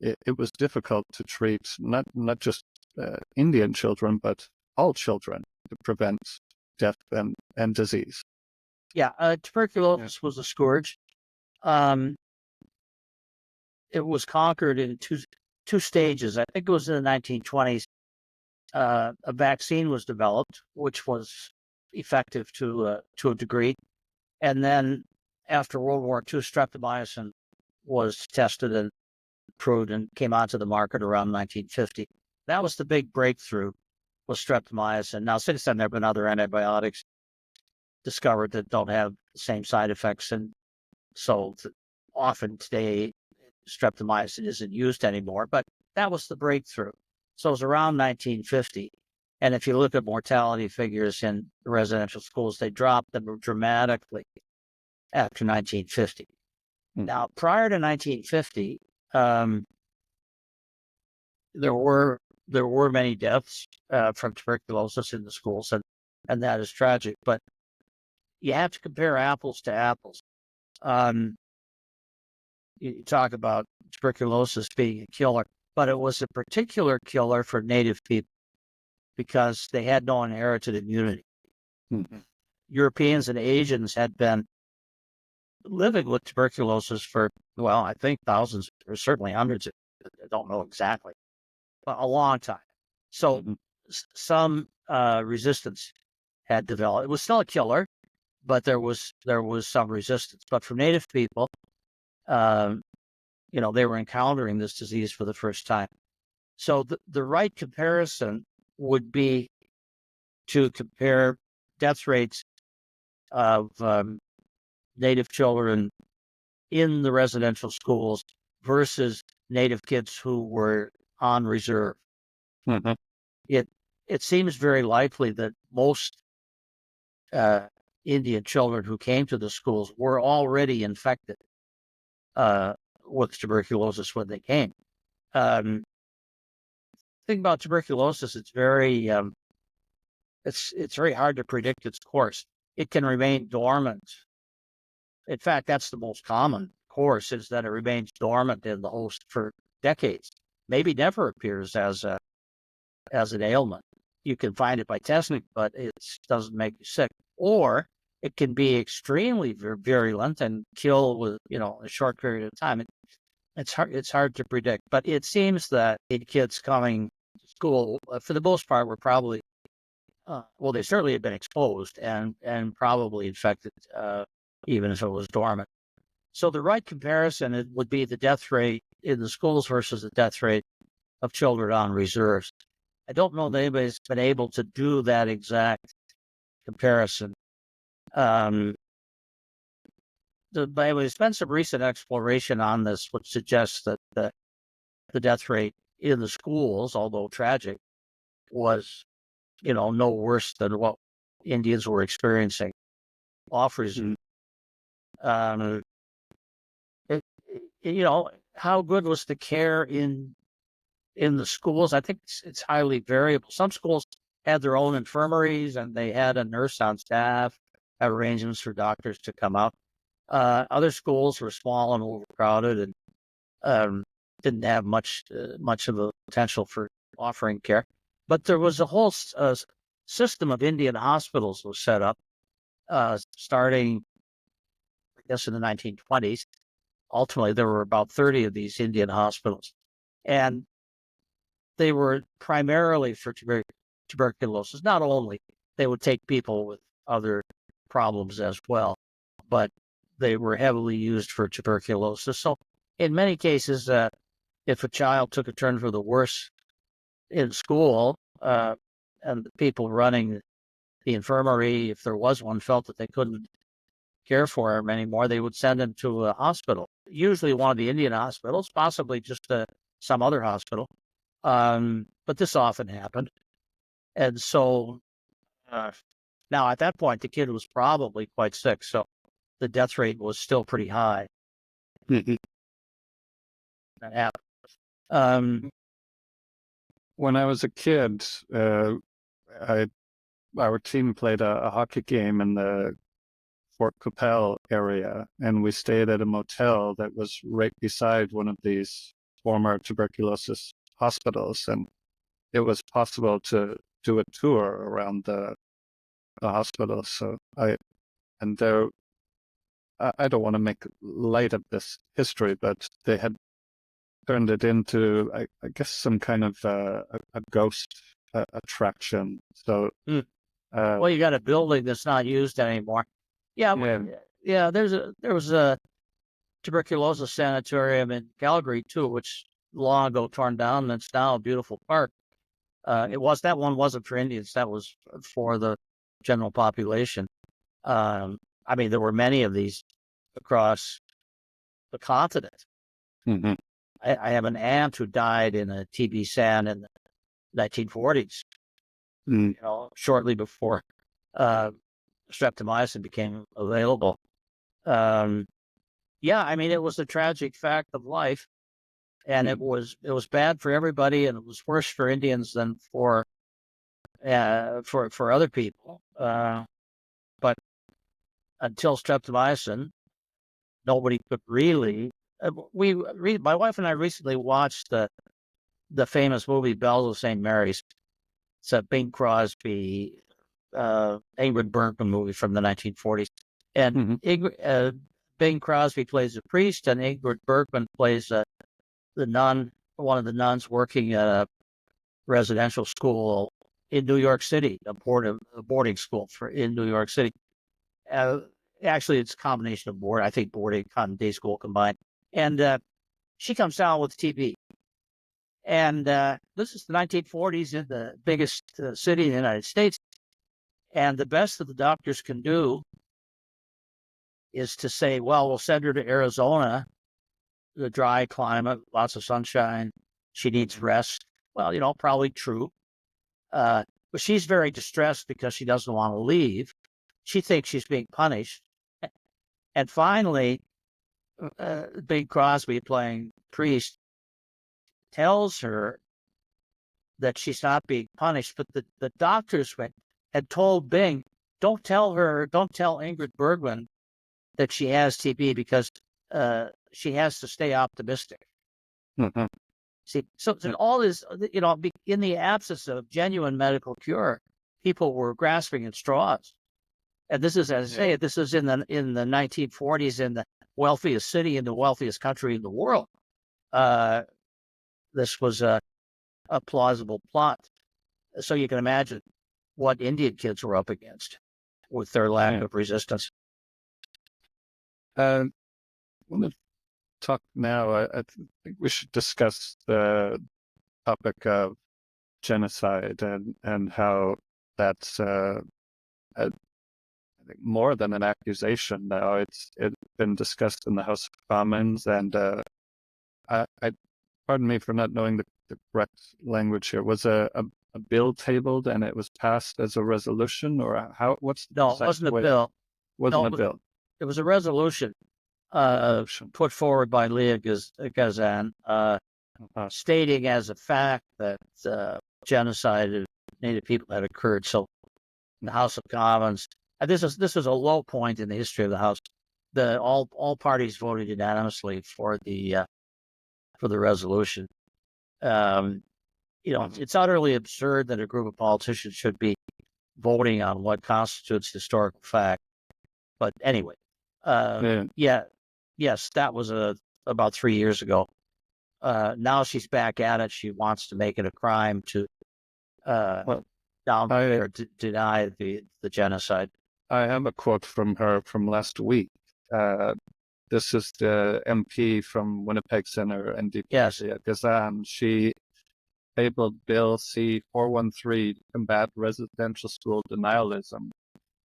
it was difficult to treat not just Indian children, but all children to prevent death and disease. Yeah, tuberculosis was a scourge. It was conquered in two stages. I think it was in the 1920s. A vaccine was developed, which was effective to a degree, and then after World War II, streptomycin was tested and proved and came onto the market around 1950. That was the big breakthrough, was streptomycin. Now, since then, there have been other antibiotics discovered that don't have the same side effects, and so often today streptomycin isn't used anymore, but that was the breakthrough. So it was around 1950. And if you look at mortality figures in residential schools, they dropped them dramatically after 1950. Now, prior to 1950, there were many deaths from tuberculosis in the schools, and that is tragic. But you have to compare apples to apples. You talk about tuberculosis being a killer, but it was a particular killer for Native people because they had no inherited immunity. Mm-hmm. Europeans and Asians had been living with tuberculosis for, well, I think thousands or certainly hundreds, I don't know exactly, but a long time. So some resistance had developed. It was still a killer, but there was some resistance. But for Native people, they were encountering this disease for the first time. So the right comparison would be to compare death rates of Native children in the residential schools versus Native kids who were on reserve. Mm-hmm. It seems very likely that most Indian children who came to the schools were already infected with tuberculosis when they came. The thing about tuberculosis, it's very hard to predict its course. It can remain dormant. In fact, that's the most common course, is that it remains dormant in the host for decades. Maybe never appears as an ailment. You can find it by testing, but it doesn't make you sick. Or it can be extremely virulent and kill with a short period of time. It's hard to predict. But it seems that kids coming to school, for the most part, were probably they certainly had been exposed and probably infected, even if it was dormant. So the right comparison would be the death rate in the schools versus the death rate of children on reserves. I don't know that anybody's been able to do that exact comparison. But there's been some recent exploration on this, which suggests that the death rate in the schools, although tragic, was no worse than what Indians were experiencing off reserve. How good was the care in the schools? I think it's highly variable. Some schools had their own infirmaries and they had a nurse on staff, had arrangements for doctors to come out. Other schools were small and overcrowded and didn't have much of a potential for offering care. But there was a whole system of Indian hospitals was set up, starting, I guess, in the 1920s. Ultimately, there were about 30 of these Indian hospitals, and they were primarily for tuberculosis. Not only, they would take people with other problems as well, but they were heavily used for tuberculosis. So in many cases, if a child took a turn for the worse in school, and the people running the infirmary, if there was one, felt that they couldn't care for him anymore, they would send him to a hospital, usually one of the Indian hospitals, possibly just some other hospital. But this often happened. And so now at that point, the kid was probably quite sick. So the death rate was still pretty high. Mm-hmm. That happened. When I was a kid, our team played a hockey game in the Fort Qu'Appelle area, and we stayed at a motel that was right beside one of these former tuberculosis hospitals, and it was possible to do a tour around the hospital. So I don't want to make light of this history, but they had turned it into, I guess, some kind of a ghost attraction. So, well, you got a building that's not used anymore. Yeah. There was a tuberculosis sanitarium in Calgary too, which long ago torn down, and it's now a beautiful park. That one wasn't for Indians; that was for the general population. There were many of these across the continent. Mm-hmm. I have an aunt who died in a TB san in the 1940s. Shortly before streptomycin became available. It was a tragic fact of life, and it was bad for everybody, and it was worse for Indians than for other people. But until streptomycin, nobody could really. My wife and I recently watched the famous movie Bells of St. Mary's. It's a Bing Crosby, Ingrid Bergman movie from the 1940s. And Bing Crosby plays a priest, and Ingrid Bergman plays the nun, one of the nuns working at a residential school in New York City, a boarding school in New York City. Actually, it's a combination of board. I think boarding and day school combined. And she comes down with TB. And this is the 1940s in the biggest city in the United States. And the best that the doctors can do is to say, well, we'll send her to Arizona, the dry climate, lots of sunshine. She needs rest. Well, probably true. But she's very distressed because she doesn't want to leave. She thinks she's being punished. And finally, Bing Crosby, playing priest, tells her that she's not being punished. But the doctors had told Bing, don't tell Ingrid Bergman that she has TB because she has to stay optimistic. Mm-hmm. See, so all this, in the absence of genuine medical cure, people were grasping at straws. And this is, as I say, this is in the 1940s in the wealthiest city in the wealthiest country in the world. This was a plausible plot. So you can imagine what Indian kids were up against with their lack of resistance. I want to talk now. I think we should discuss the topic of genocide and how that's I think more than an accusation now. It's been discussed in the House of Commons, and I pardon me for not knowing the correct language here. Was a bill tabled and it was passed as a resolution, or how? What's no? It wasn't a bill. Wasn't a bill. It was a resolution put forward by Leah Gazan, stating as a fact that genocide of Native people had occurred. So, in the House of Commons, this is a low point in the history of the House. All parties voted unanimously for the resolution. It's utterly absurd that a group of politicians should be voting on what constitutes historical fact. But anyway, yes, that was about 3 years ago. Now she's back at it. She wants to make it a crime to deny the genocide. I have a quote from her from last week. This is the MP from Winnipeg Center, NDP. Yes. Gazan. She tabled Bill C-413 to combat residential school denialism.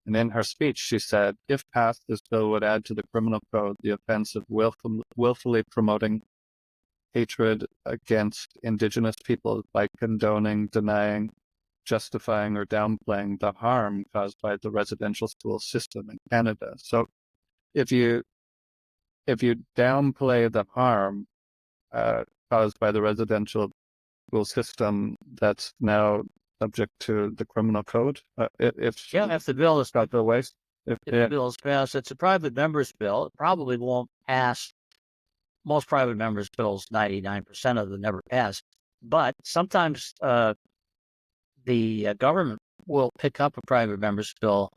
And in her speech, she said, if passed, this bill would add to the criminal code the offense of willfully promoting hatred against Indigenous people by condoning, denying, justifying, or downplaying the harm caused by the residential school system in Canada. So if you downplay the harm caused by the residential school system, that's now subject to the criminal code. If the bill is got the waste, if the bill is passed, it's a private member's bill. It probably won't pass. Most private members' bills, 99% of them never pass. But sometimes the government will pick up a private member's bill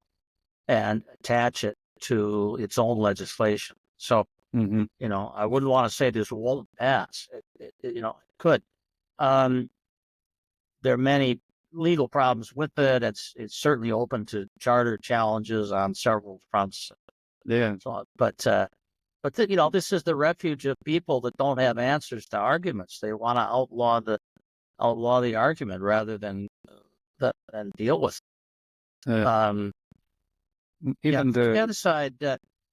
and attach it to its own legislation. So, I wouldn't want to say this won't pass. It could. There are many legal problems with it. It's certainly open to charter challenges on several fronts. Yeah. But this is the refuge of people that don't have answers to arguments. They want to outlaw the argument rather than deal with it.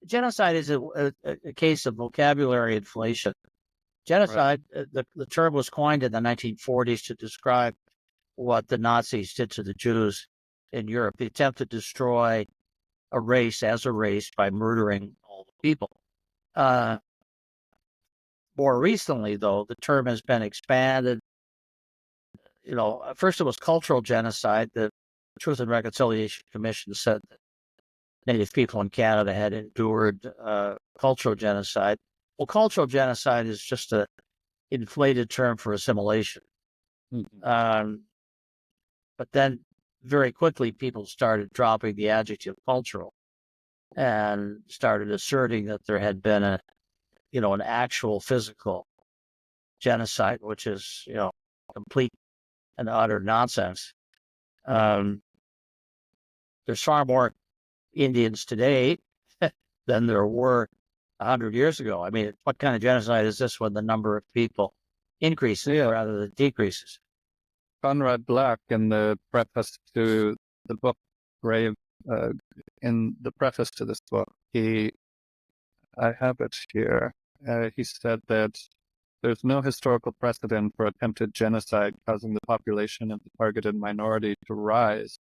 Genocide is a case of vocabulary inflation. Genocide, right. The term was coined in the 1940s to describe what the Nazis did to the Jews in Europe. The attempt to destroy a race as a race by murdering all the people. More recently, though, the term has been expanded. First it was cultural genocide. The Truth and Reconciliation Commission said that Native people in Canada had endured cultural genocide. Well, cultural genocide is just an inflated term for assimilation. But then very quickly people started dropping the adjective cultural and started asserting that there had been an actual physical genocide, which is, complete and utter nonsense. There's far more Indians today than there were 100 years ago. I mean, what kind of genocide is this when the number of people increases rather than decreases? Conrad Black, in the preface to the book Grave, in the preface to this book, I have it here. He said that there's no historical precedent for attempted genocide causing the population of the targeted minority to rise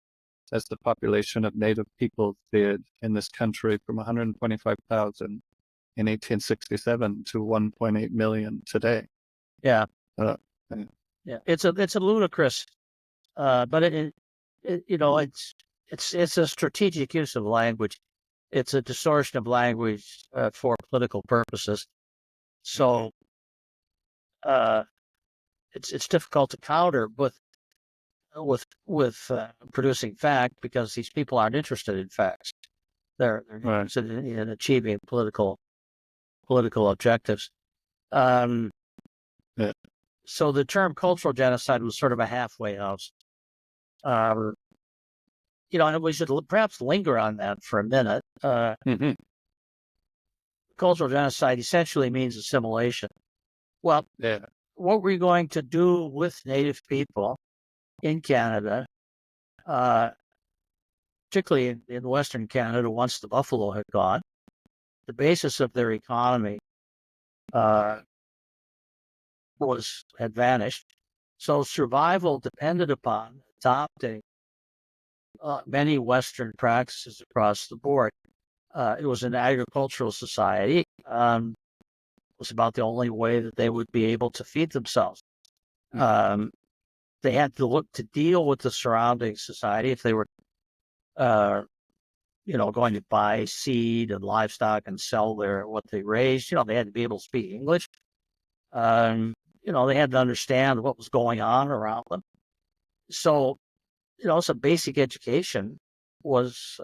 as the population of native peoples did in this country from 125,000 in 1867 to 1.8 million today. Yeah. Uh, Yeah, it's a ludicrous, but it's a strategic use of language. It's a distortion of language for political purposes. So it's difficult to counter with producing fact, because these people aren't interested in facts. They're interested in achieving political objectives. So the term cultural genocide was sort of a halfway house. And we should perhaps linger on that for a minute. Cultural genocide essentially means assimilation. Well, what we're going to do with Native people in Canada, particularly in Western Canada, once the buffalo had gone, the basis of their economy had vanished. So survival depended upon adopting many Western practices across the board. It was an agricultural society. It was about the only way that they would be able to feed themselves. They had to look to deal with the surrounding society if they were, going to buy seed and livestock and sell what they raised. They had to be able to speak English. They had to understand what was going on around them. So, some basic education was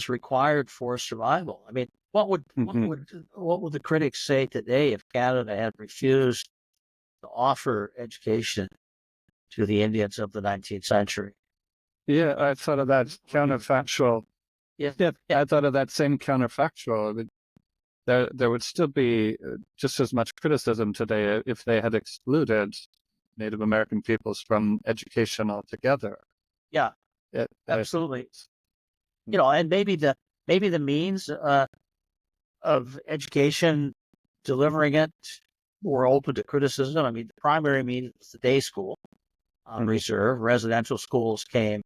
required for survival. I mean, what would the critics say today if Canada had refused to offer education to the Indians of the 19th century? Yeah, I thought of that counterfactual. Yeah, I thought of that same counterfactual. I mean, there would still be just as much criticism today if they had excluded Native American peoples from education altogether. Yeah, absolutely. And maybe the means of education, delivering it, were open to criticism. I mean, the primary means was the day school on reserve. Residential schools came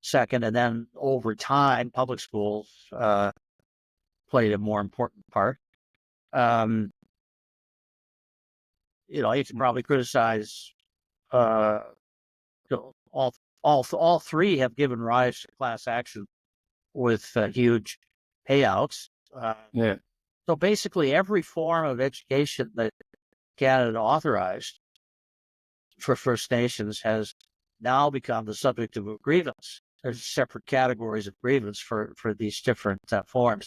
second, and then over time, public schools played a more important part. You can probably criticize. All three have given rise to class action with huge payouts. So basically, every form of education that Canada authorized for First Nations has now become the subject of a grievance. There's separate categories of grievance for these different forms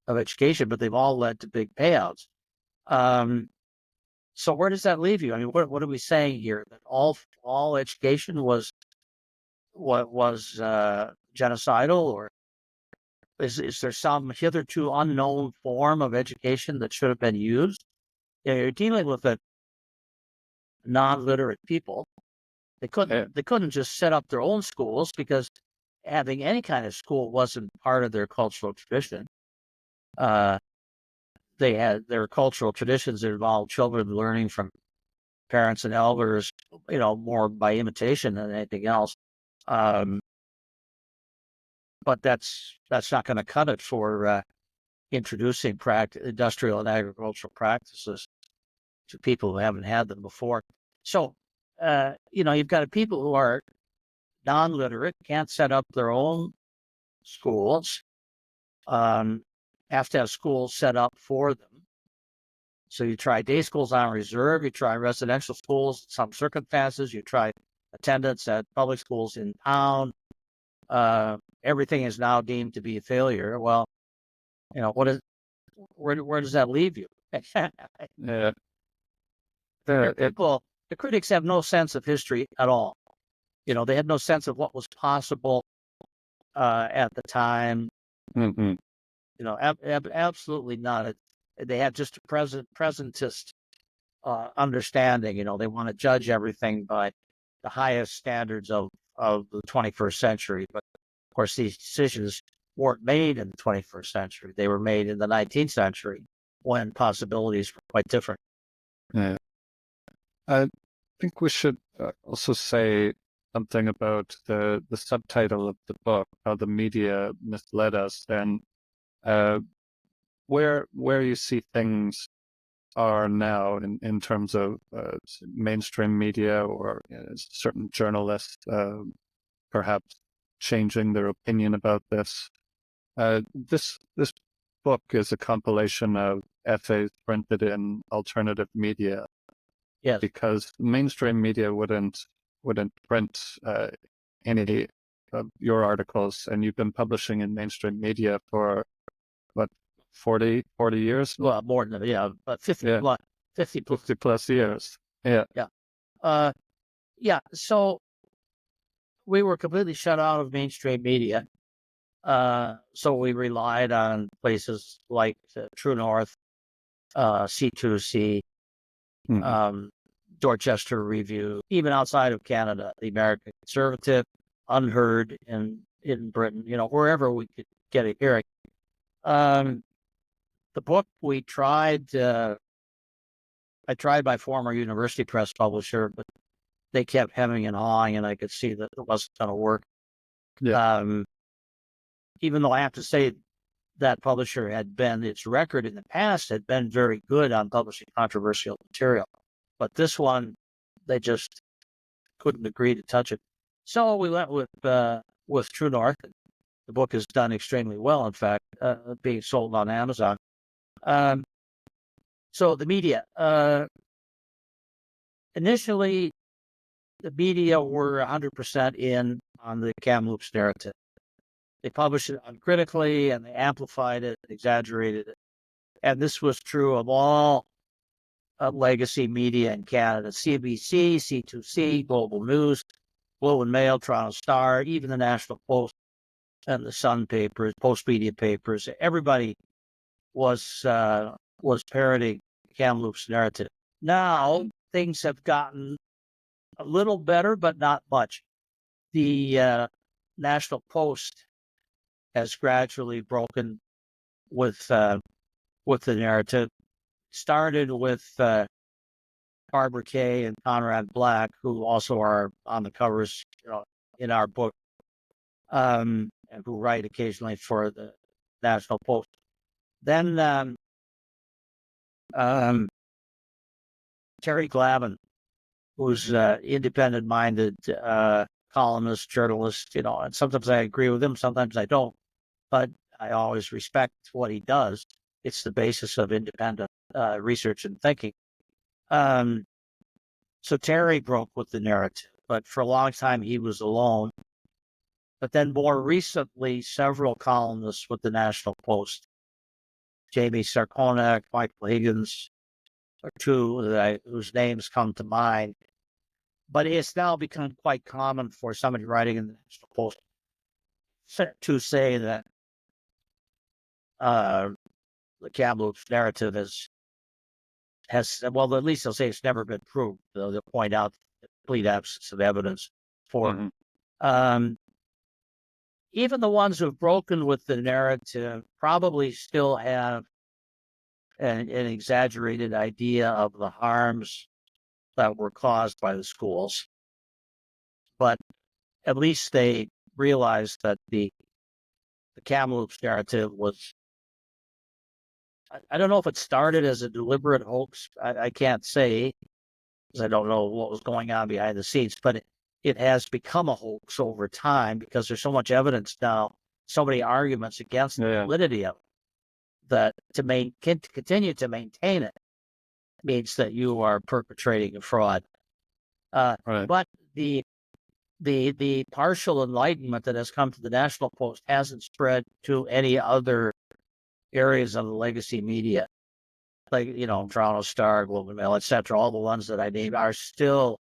of education, but they've all led to big payouts. So where does that leave you? I mean, what are we saying here? That all education was genocidal, or is there some hitherto unknown form of education that should have been used? You're dealing with a non-literate people. They couldn't just set up their own schools, because having any kind of school wasn't part of their cultural tradition. They had their cultural traditions that involved children learning from parents and elders, more by imitation than anything else. But that's not going to cut it for introducing industrial and agricultural practices to people who haven't had them before. So, you've got people who are non-literate, can't set up their own schools, have to have schools set up for them. So you try day schools on reserve, you try residential schools in some circumstances, you try attendance at public schools in town. Everything is now deemed to be a failure. Well, where does that leave you? Yeah. The critics have no sense of history at all. They had no sense of what was possible at the time. Mm-hmm. Absolutely not. They have just a presentist understanding. They want to judge everything by the highest standards of the 21st century. But of course, these decisions weren't made in the 21st century. They were made in the 19th century when possibilities were quite different. Yeah. I think we should also say something about the subtitle of the book, how the media misled us, and where you see things are now in terms of mainstream media, or certain journalists perhaps changing their opinion about this. This book is a compilation of essays printed in alternative media, Yes. because mainstream media wouldn't print any of your articles, and you've been publishing in mainstream media for what, 40 years? Well, more than but 50 Yeah. plus, 50 plus. 50 plus years. Yeah. Yeah. So we were completely shut out of mainstream media. So we relied on places like True North, C2C, Mm-hmm. Dorchester Review, even outside of Canada, the American Conservative, Unheard in Britain, wherever we could get a hearing. The book we tried, I tried my former university press publisher, but they kept hemming and hawing, and I could see that it wasn't going to work. Yeah. Even though I have to say that publisher its record in the past had been very good on publishing controversial material. But this one, they just couldn't agree to touch it. So we went with True North. The book has done extremely well, in fact, being sold on Amazon. So the media, initially, the media were 100% in on the Kamloops narrative. They published it uncritically, and they amplified it, exaggerated it. And this was true of all legacy media in Canada: CBC, C2C, Global News, Globe and Mail, Toronto Star, even the National Post and the Sun papers, Post media papers. Everybody was parroting Kamloops narrative. Now things have gotten a little better, but not much. The National Post has gradually broken with the narrative. Started with Barbara Kay and Conrad Black, who also are on the covers, in our book, and who write occasionally for the National Post. Then Terry Glavin, who's independent-minded columnist, journalist, and sometimes I agree with him, sometimes I don't, but I always respect what he does. It's the basis of independent research and thinking. So Terry broke with the narrative, but for a long time he was alone. But then more recently, several columnists with the National Post, Jamie Sarkonak, Michael Higgins, are two whose names come to mind. But it's now become quite common for somebody writing in the National Post to say that the Kamloops narrative has, well, at least they'll say it's never been proved. They'll point out the complete absence of evidence for it. Mm-hmm. Even the ones who've broken with the narrative probably still have an exaggerated idea of the harms that were caused by the schools. But at least they realized that the Kamloops narrative was, I don't know if it started as a deliberate hoax. I can't say, because I don't know what was going on behind the scenes, but it has become a hoax over time because there's so much evidence now, so many arguments against the validity of it, that to continue to maintain it means that you are perpetrating a fraud. Right. But the partial enlightenment that has come to the National Post hasn't spread to any other areas of the legacy media, like Toronto Star, Globe and Mail, etc. All the ones that I named are still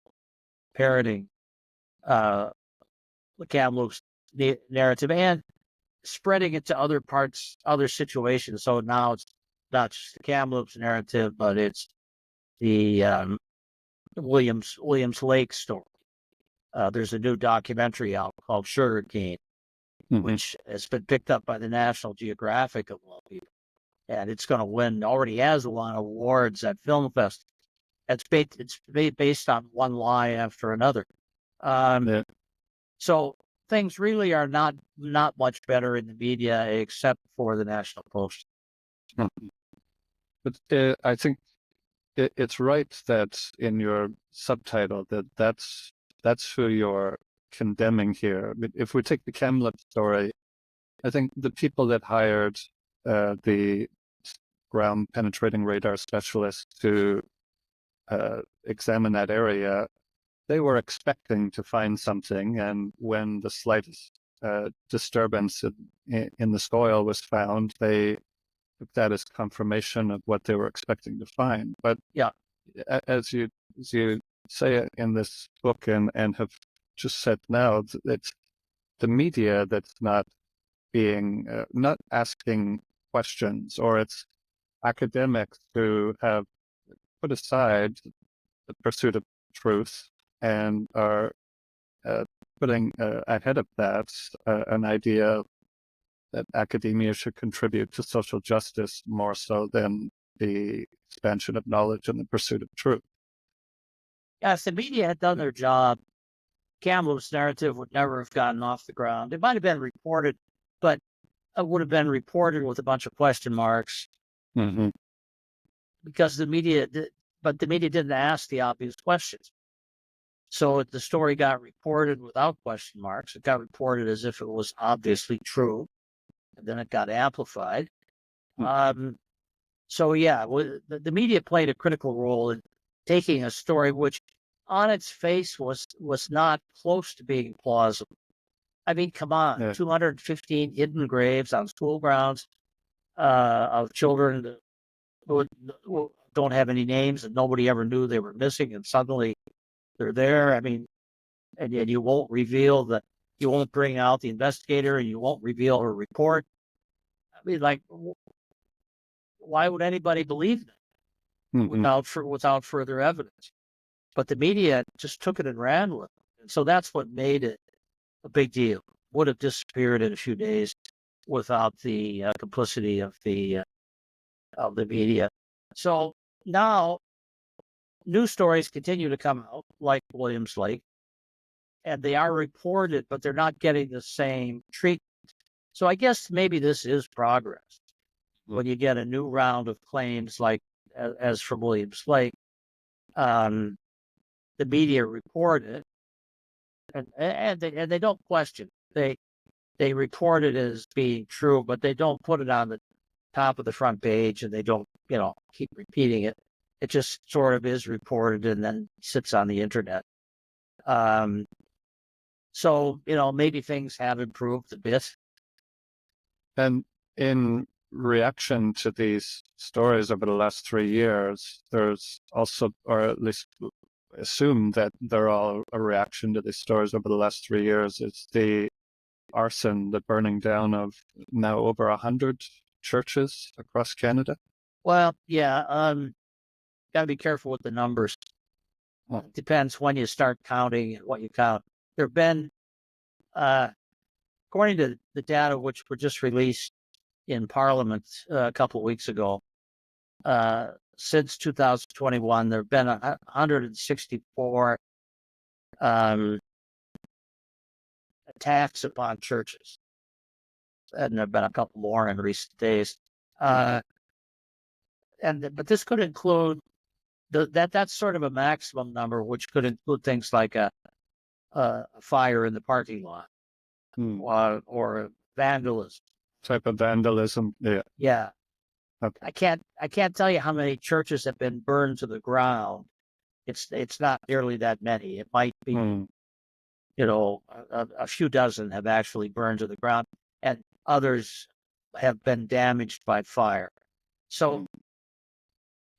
parroting the Kamloops narrative and spreading it to other parts, other situations. So now it's not just the Kamloops narrative, but it's the Williams Lake story. There's a new documentary out called Sugarcane, which has been picked up by the National Geographic of all people, and it's going to win. Already has won awards at film fest. It's based on one lie after another. So things really are not much better in the media, except for the National Post. But I think it's right that in your subtitle that's who you're condemning here. But if we take the Kamloops story, I think the people that hired the ground penetrating radar specialist to examine that area, they were expecting to find something, and when the slightest disturbance in the soil was found, they took that as confirmation of what they were expecting to find. But yeah, as you say in this book and have just said now, it's the media that's not being not asking questions, or it's academics who have put aside the pursuit of truth and are putting ahead of that an idea that academia should contribute to social justice more so than the expansion of knowledge and the pursuit of truth. Yeah, if the media had done their job, Kamloops narrative would never have gotten off the ground. It might have been reported, but it would have been reported with a bunch of question marks because the media didn't ask the obvious questions. So the story got reported without question marks. It got reported as if it was obviously true, and then it got amplified. So yeah, the media played a critical role in taking a story which, on its face, was not close to being plausible. I mean, come on, 215 hidden graves on school grounds of children who don't have any names and nobody ever knew they were missing, and suddenly they're there. I mean, and you won't you won't bring out the investigator, and you won't reveal her report. I mean, like, why would anybody believe that without further evidence? But the media just took it and ran with it. And so that's what made it a big deal. Would have disappeared in a few days without the complicity of the media. So now news stories continue to come out, like Williams Lake, and they are reported, but they're not getting the same treatment. So I guess maybe this is progress. When you get a new round of claims, like as from Williams Lake, the media report it, and they don't question. They report it as being true, but they don't put it on the top of the front page, and they don't keep repeating it. It just sort of is reported and then sits on the internet. So maybe things have improved a bit. And in reaction to these stories over the last 3 years, there's also, or at least assume that they're all a reaction to these stories over the last 3 years, it's the arson, the burning down of now over 100 churches across Canada. Well, yeah, got to be careful with the numbers. It depends when you start counting and what you count. There have been, according to the data which were just released in Parliament a couple of weeks ago, since 2021, there have been 164 attacks upon churches, and there have been a couple more in recent days. But this could include that's sort of a maximum number, which could include things like a fire in the parking lot, or vandalism. Type of vandalism, yeah. Yeah. Okay. I can't tell you how many churches have been burned to the ground. It's not nearly that many. It might be, a few dozen have actually burned to the ground, and others have been damaged by fire. So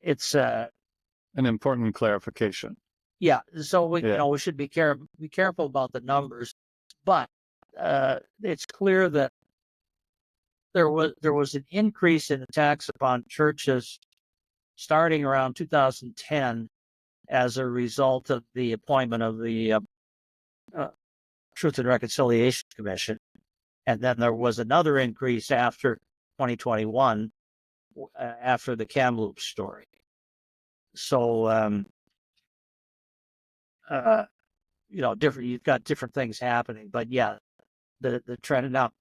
it's an important clarification. Yeah. So we should be careful about the numbers, but it's clear that there was an increase in attacks upon churches starting around 2010 as a result of the appointment of the Truth and Reconciliation Commission. And then there was another increase after 2021, after the Kamloops story. So, you've got different things happening, but yeah, the trend. Now,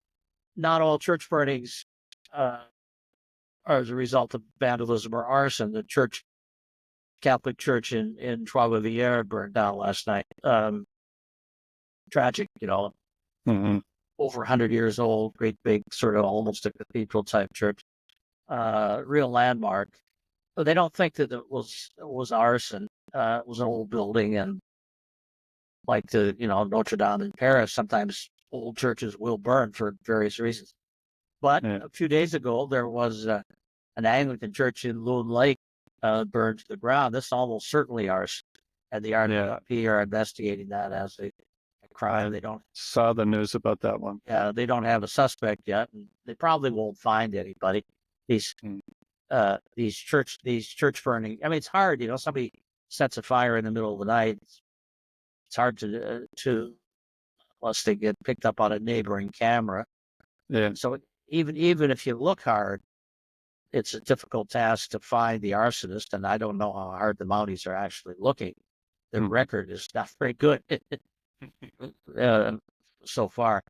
not all church burnings are as a result of vandalism or arson. The Catholic Church in Trois-Rivières burned down last night. Tragic, Mm-hmm. over 100 years old, great big, sort of almost a cathedral type church, real landmark. But they don't think that it was arson. It was an old building, and like Notre Dame in Paris, sometimes old churches will burn for various reasons. But a few days ago, there was an Anglican church in Loon Lake burned to the ground. This is almost certainly arson, and the RCMP are investigating that as a crime. They don't saw the news about that one. Yeah, they don't have a suspect yet, and they probably won't find anybody. These church burning. I mean, it's hard. Somebody sets a fire in the middle of the night. It's hard to unless they get picked up on a neighboring camera. Yeah. So even if you look hard, it's a difficult task to find the arsonist, and I don't know how hard the Mounties are actually looking. Their record is not very good so far.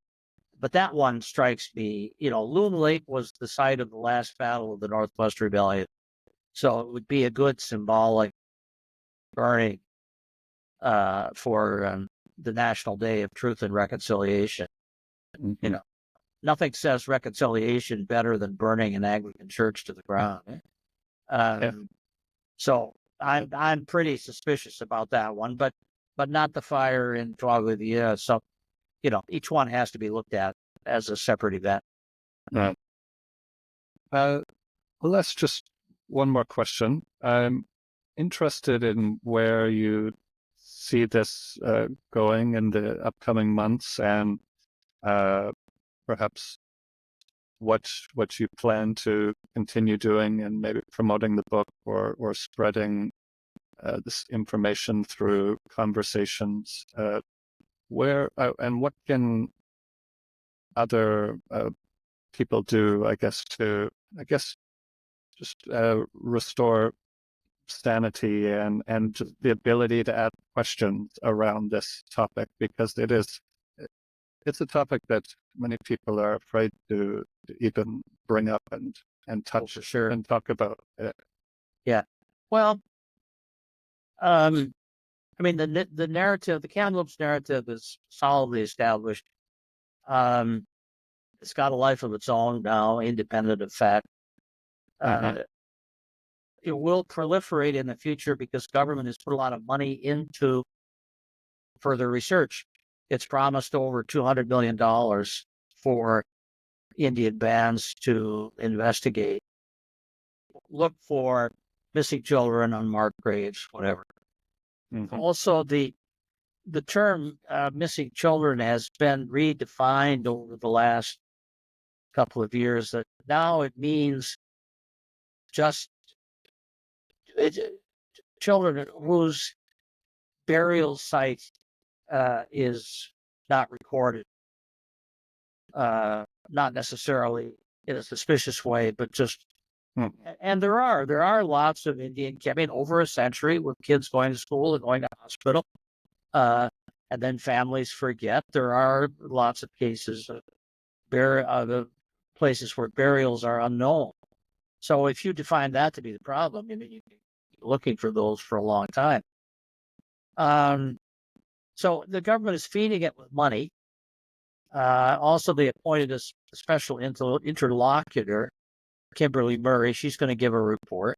But that one strikes me. Loon Lake was the site of the last battle of the Northwest Rebellion, so it would be a good symbolic burning for the National Day of Truth and Reconciliation. Mm-hmm. Nothing says reconciliation better than burning an Anglican church to the ground. So I'm pretty suspicious about that one, but not the fire in Trois-Rivières. So each one has to be looked at as a separate event. Let's just one more question. I'm interested in where you see this going in the upcoming months, and perhaps what you plan to continue doing, and maybe promoting the book or spreading this information through conversations. Where and what can other people do, I guess, just restore sanity and the ability to ask questions around this topic, because it's a topic that many people are afraid to even bring up and touch, for sure, and talk about. Yeah. Well, I mean, the narrative, the Kamloops narrative, is solidly established. It's got a life of its own now, independent of fact. It will proliferate in the future because government has put a lot of money into further research. It's promised over $200 million for Indian bands to investigate, look for missing children, unmarked graves, whatever. Also, the term missing children has been redefined over the last couple of years. That now it means just children whose burial site is not recorded, not necessarily in a suspicious way, but just. And there are lots of Indian, over a century, with kids going to school and going to hospital, and then families forget. There are lots of cases of the places where burials are unknown. So if you define that to be the problem, you've been looking for those for a long time. So the government is feeding it with money. Also, they appointed a special interlocutor, Kimberly Murray. She's going to give a report,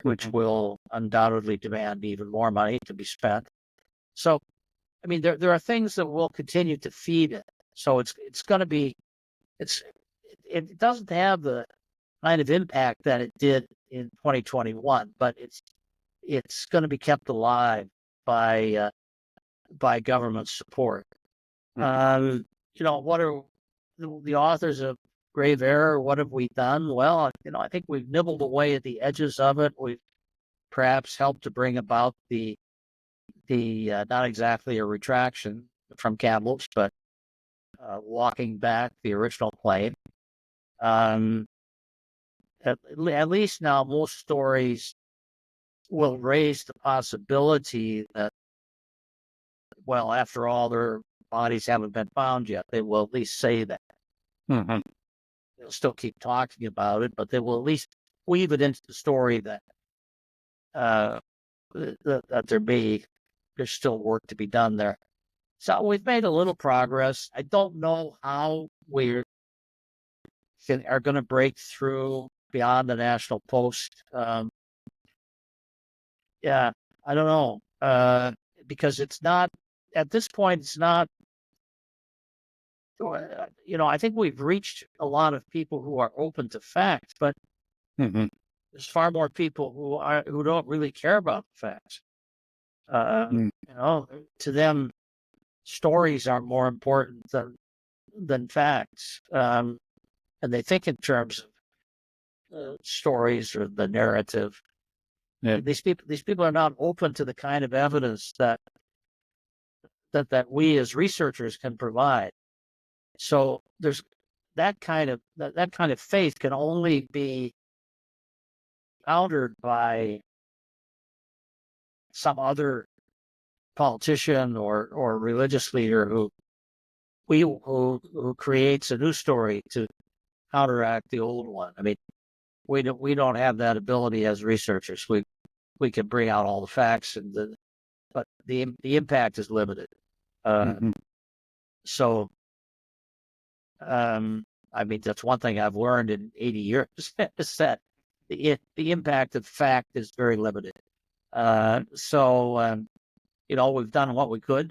which will undoubtedly demand even more money to be spent. So, I mean, there are things that will continue to feed it. So it's going to be, it doesn't have the kind of impact that it did in 2021, but it's going to be kept alive by government support. what are the authors of Grave Error? What have we done? Well, I think we've nibbled away at the edges of it. We've perhaps helped to bring about the not exactly a retraction from Kamloops, but walking back the original claim. At least now, most stories will raise the possibility that, well, after all, their bodies haven't been found yet. They will at least say that. Mm-hmm. They'll still keep talking about it, but they will at least weave it into the story that there's still work to be done there. So we've made a little progress. I don't know how we are going to break through beyond the National Post. Yeah, I don't know. Because it's not, at this point, it's not, I think we've reached a lot of people who are open to facts, but Mm-hmm. there's far more people who don't really care about the facts. To them, stories are more important than facts, and they think in terms of stories or the narrative. Yeah. These people are not open to the kind of evidence that we as researchers can provide. So there's that kind of faith can only be countered by some other politician or religious leader who creates a new story to counteract the old one. I mean, we don't have that ability as researchers. We can bring out all the facts but the impact is limited. Mm-hmm. So, I mean, that's one thing I've learned in 80 years is that the impact of fact is very limited. So, we've done what we could.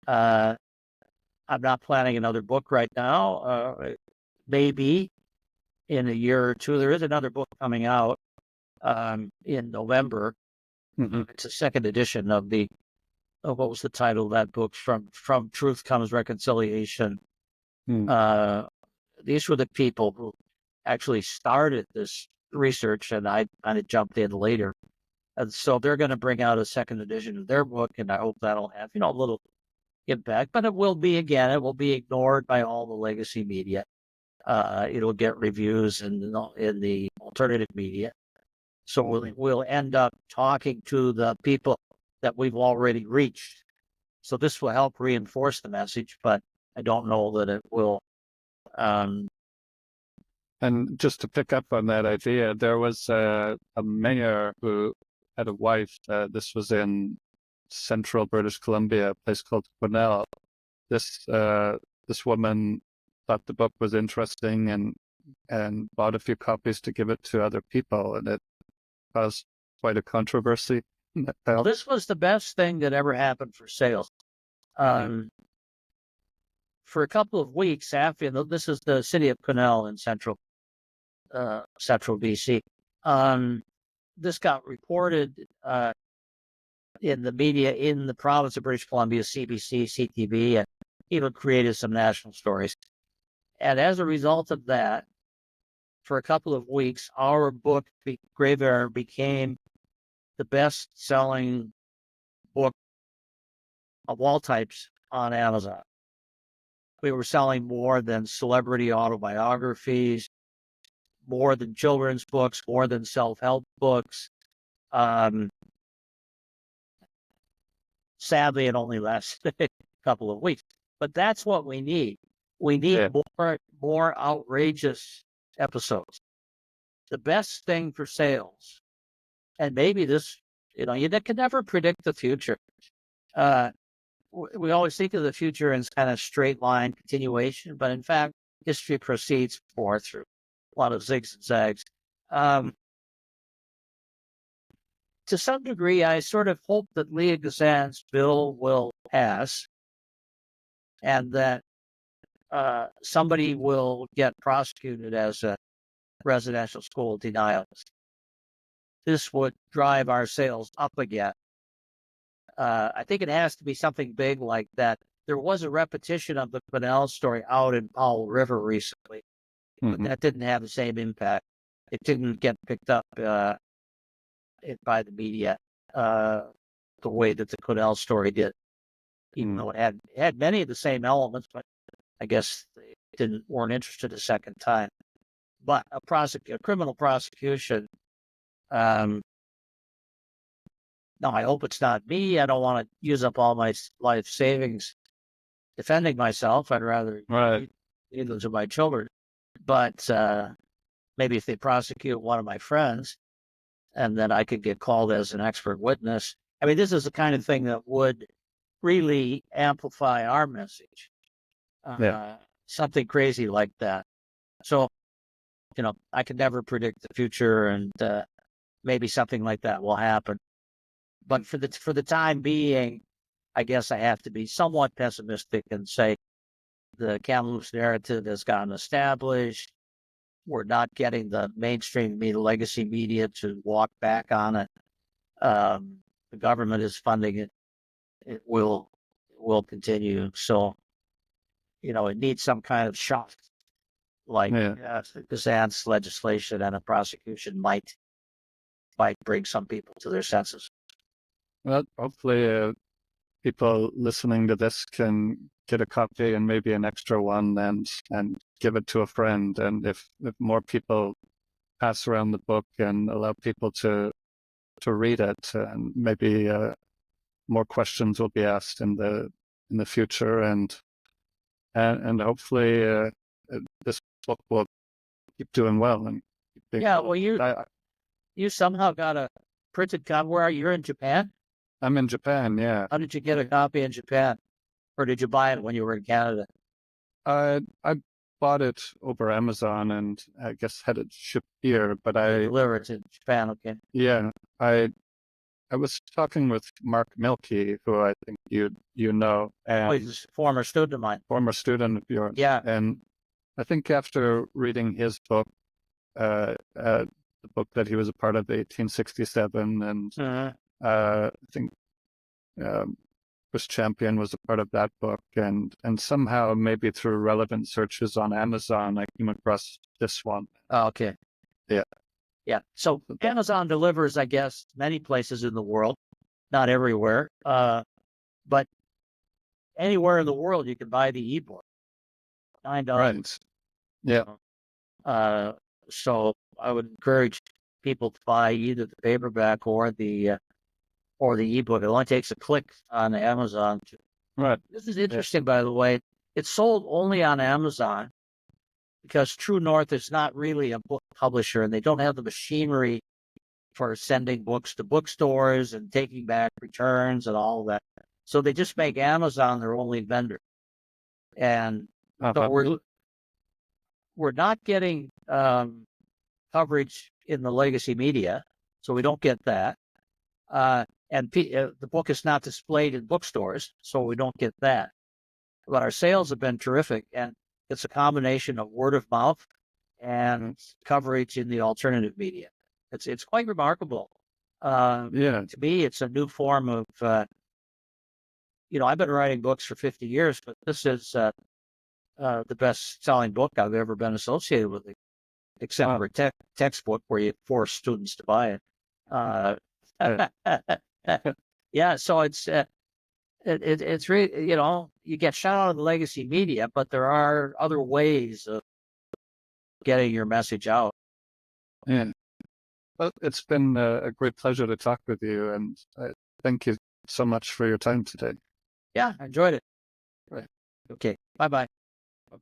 I'm not planning another book right now. Maybe in a year or two. There is another book coming out in November. Mm-hmm. It's a second edition of what was the title of that book? From Truth Comes Reconciliation. Mm-hmm. These were the people who actually started this research, and I kind of jumped in later. And so they're going to bring out a second edition of their book, and I hope that'll have, a little impact. But it will be ignored by all the legacy media. It'll get reviews in the alternative media. So we'll end up talking to the people that we've already reached. So this will help reinforce the message, but I don't know that it will. And just to pick up on that idea, there was a mayor who had a wife. This was in central British Columbia, a place called Quesnel. This woman thought the book was interesting and bought a few copies to give it to other people, and it caused quite a controversy. Well, this was the best thing that ever happened for sales. For a couple of weeks after, this is the city of Quesnel in central BC. This got reported in the media in the province of British Columbia, CBC, CTV, and even created some national stories. And as a result of that, for a couple of weeks, our book, Grave Error, became the best-selling book of all types on Amazon. We were selling more than celebrity autobiographies, more than children's books, more than self-help books. Sadly, it only lasted a couple of weeks. But that's what we need. We need more outrageous episodes. The best thing for sales, and maybe this, you can never predict the future. We always think of the future in kind of straight line continuation, but in fact, history proceeds more through a lot of zigs and zags. To some degree, I sort of hope that Leah Gazan's bill will pass and that somebody will get prosecuted as a residential school denialist. This would drive our sales up again. I think it has to be something big like that there was a repetition of the Quinnell story out in Powell River recently, but Mhm. that didn't have the same impact. It didn't get picked up by the media the way that the Quinnell story did, even though it had many of the same elements, but I guess they weren't interested a second time. But a criminal prosecution, no, I hope it's not me. I don't want to use up all my life savings defending myself. I'd rather leave them to my children. But maybe if they prosecute one of my friends, and then I could get called as an expert witness. I mean, this is the kind of thing that would really amplify our message. Something crazy like that. So, I can never predict the future, and maybe something like that will happen. But for the time being, I guess I have to be somewhat pessimistic and say the Kamloops narrative has gotten established. We're not getting the mainstream media, legacy media, to walk back on it. The government is funding it. It will continue. So, it needs some kind of shock, like Kazan's legislation and a prosecution might bring some people to their senses. Well, hopefully people listening to this can get a copy and maybe an extra one and give it to a friend. And if more people pass around the book and allow people to read it, and maybe more questions will be asked in the future, and hopefully this book will keep doing well. And well, you somehow got a printed copy. Where are you? You're in Japan? I'm in Japan, yeah. How did you get a copy in Japan? Or did you buy it when you were in Canada? I bought it over Amazon and I guess had it shipped here, but deliver it to Japan, okay. Yeah, I was talking with Mark Milkey, who I think you know, and he's a former student of mine. Former student of yours. Yeah. And I think after reading his book, the book that he was a part of, 1867, and I think Chris Champion was a part of that book, and somehow maybe through relevant searches on Amazon, I came across this one. Oh, okay. Yeah. So Amazon delivers, I guess, many places in the world, not everywhere, but anywhere in the world you can buy the ebook. $9. Right. Yeah. So I would encourage people to buy either the paperback or the ebook. It only takes a click on Amazon. Right. This is interesting, by the way. It's sold only on Amazon because True North is not really a book publisher, and they don't have the machinery for sending books to bookstores and taking back returns and all of that. So they just make Amazon their only vendor. And so we're not getting coverage in the legacy media, so we don't get that. And the book is not displayed in bookstores, so we don't get that. But our sales have been terrific, and it's a combination of word of mouth and coverage in the alternative media. It's quite remarkable. To me, it's a new form of, I've been writing books for 50 years, but this is the best-selling book I've ever been associated with, except for a textbook where you force students to buy it. Yeah, so it's really, you get shut out of the legacy media, but there are other ways of getting your message out. Yeah. Well, it's been a great pleasure to talk with you, and thank you so much for your time today. Yeah, I enjoyed it. Right. Okay, bye-bye.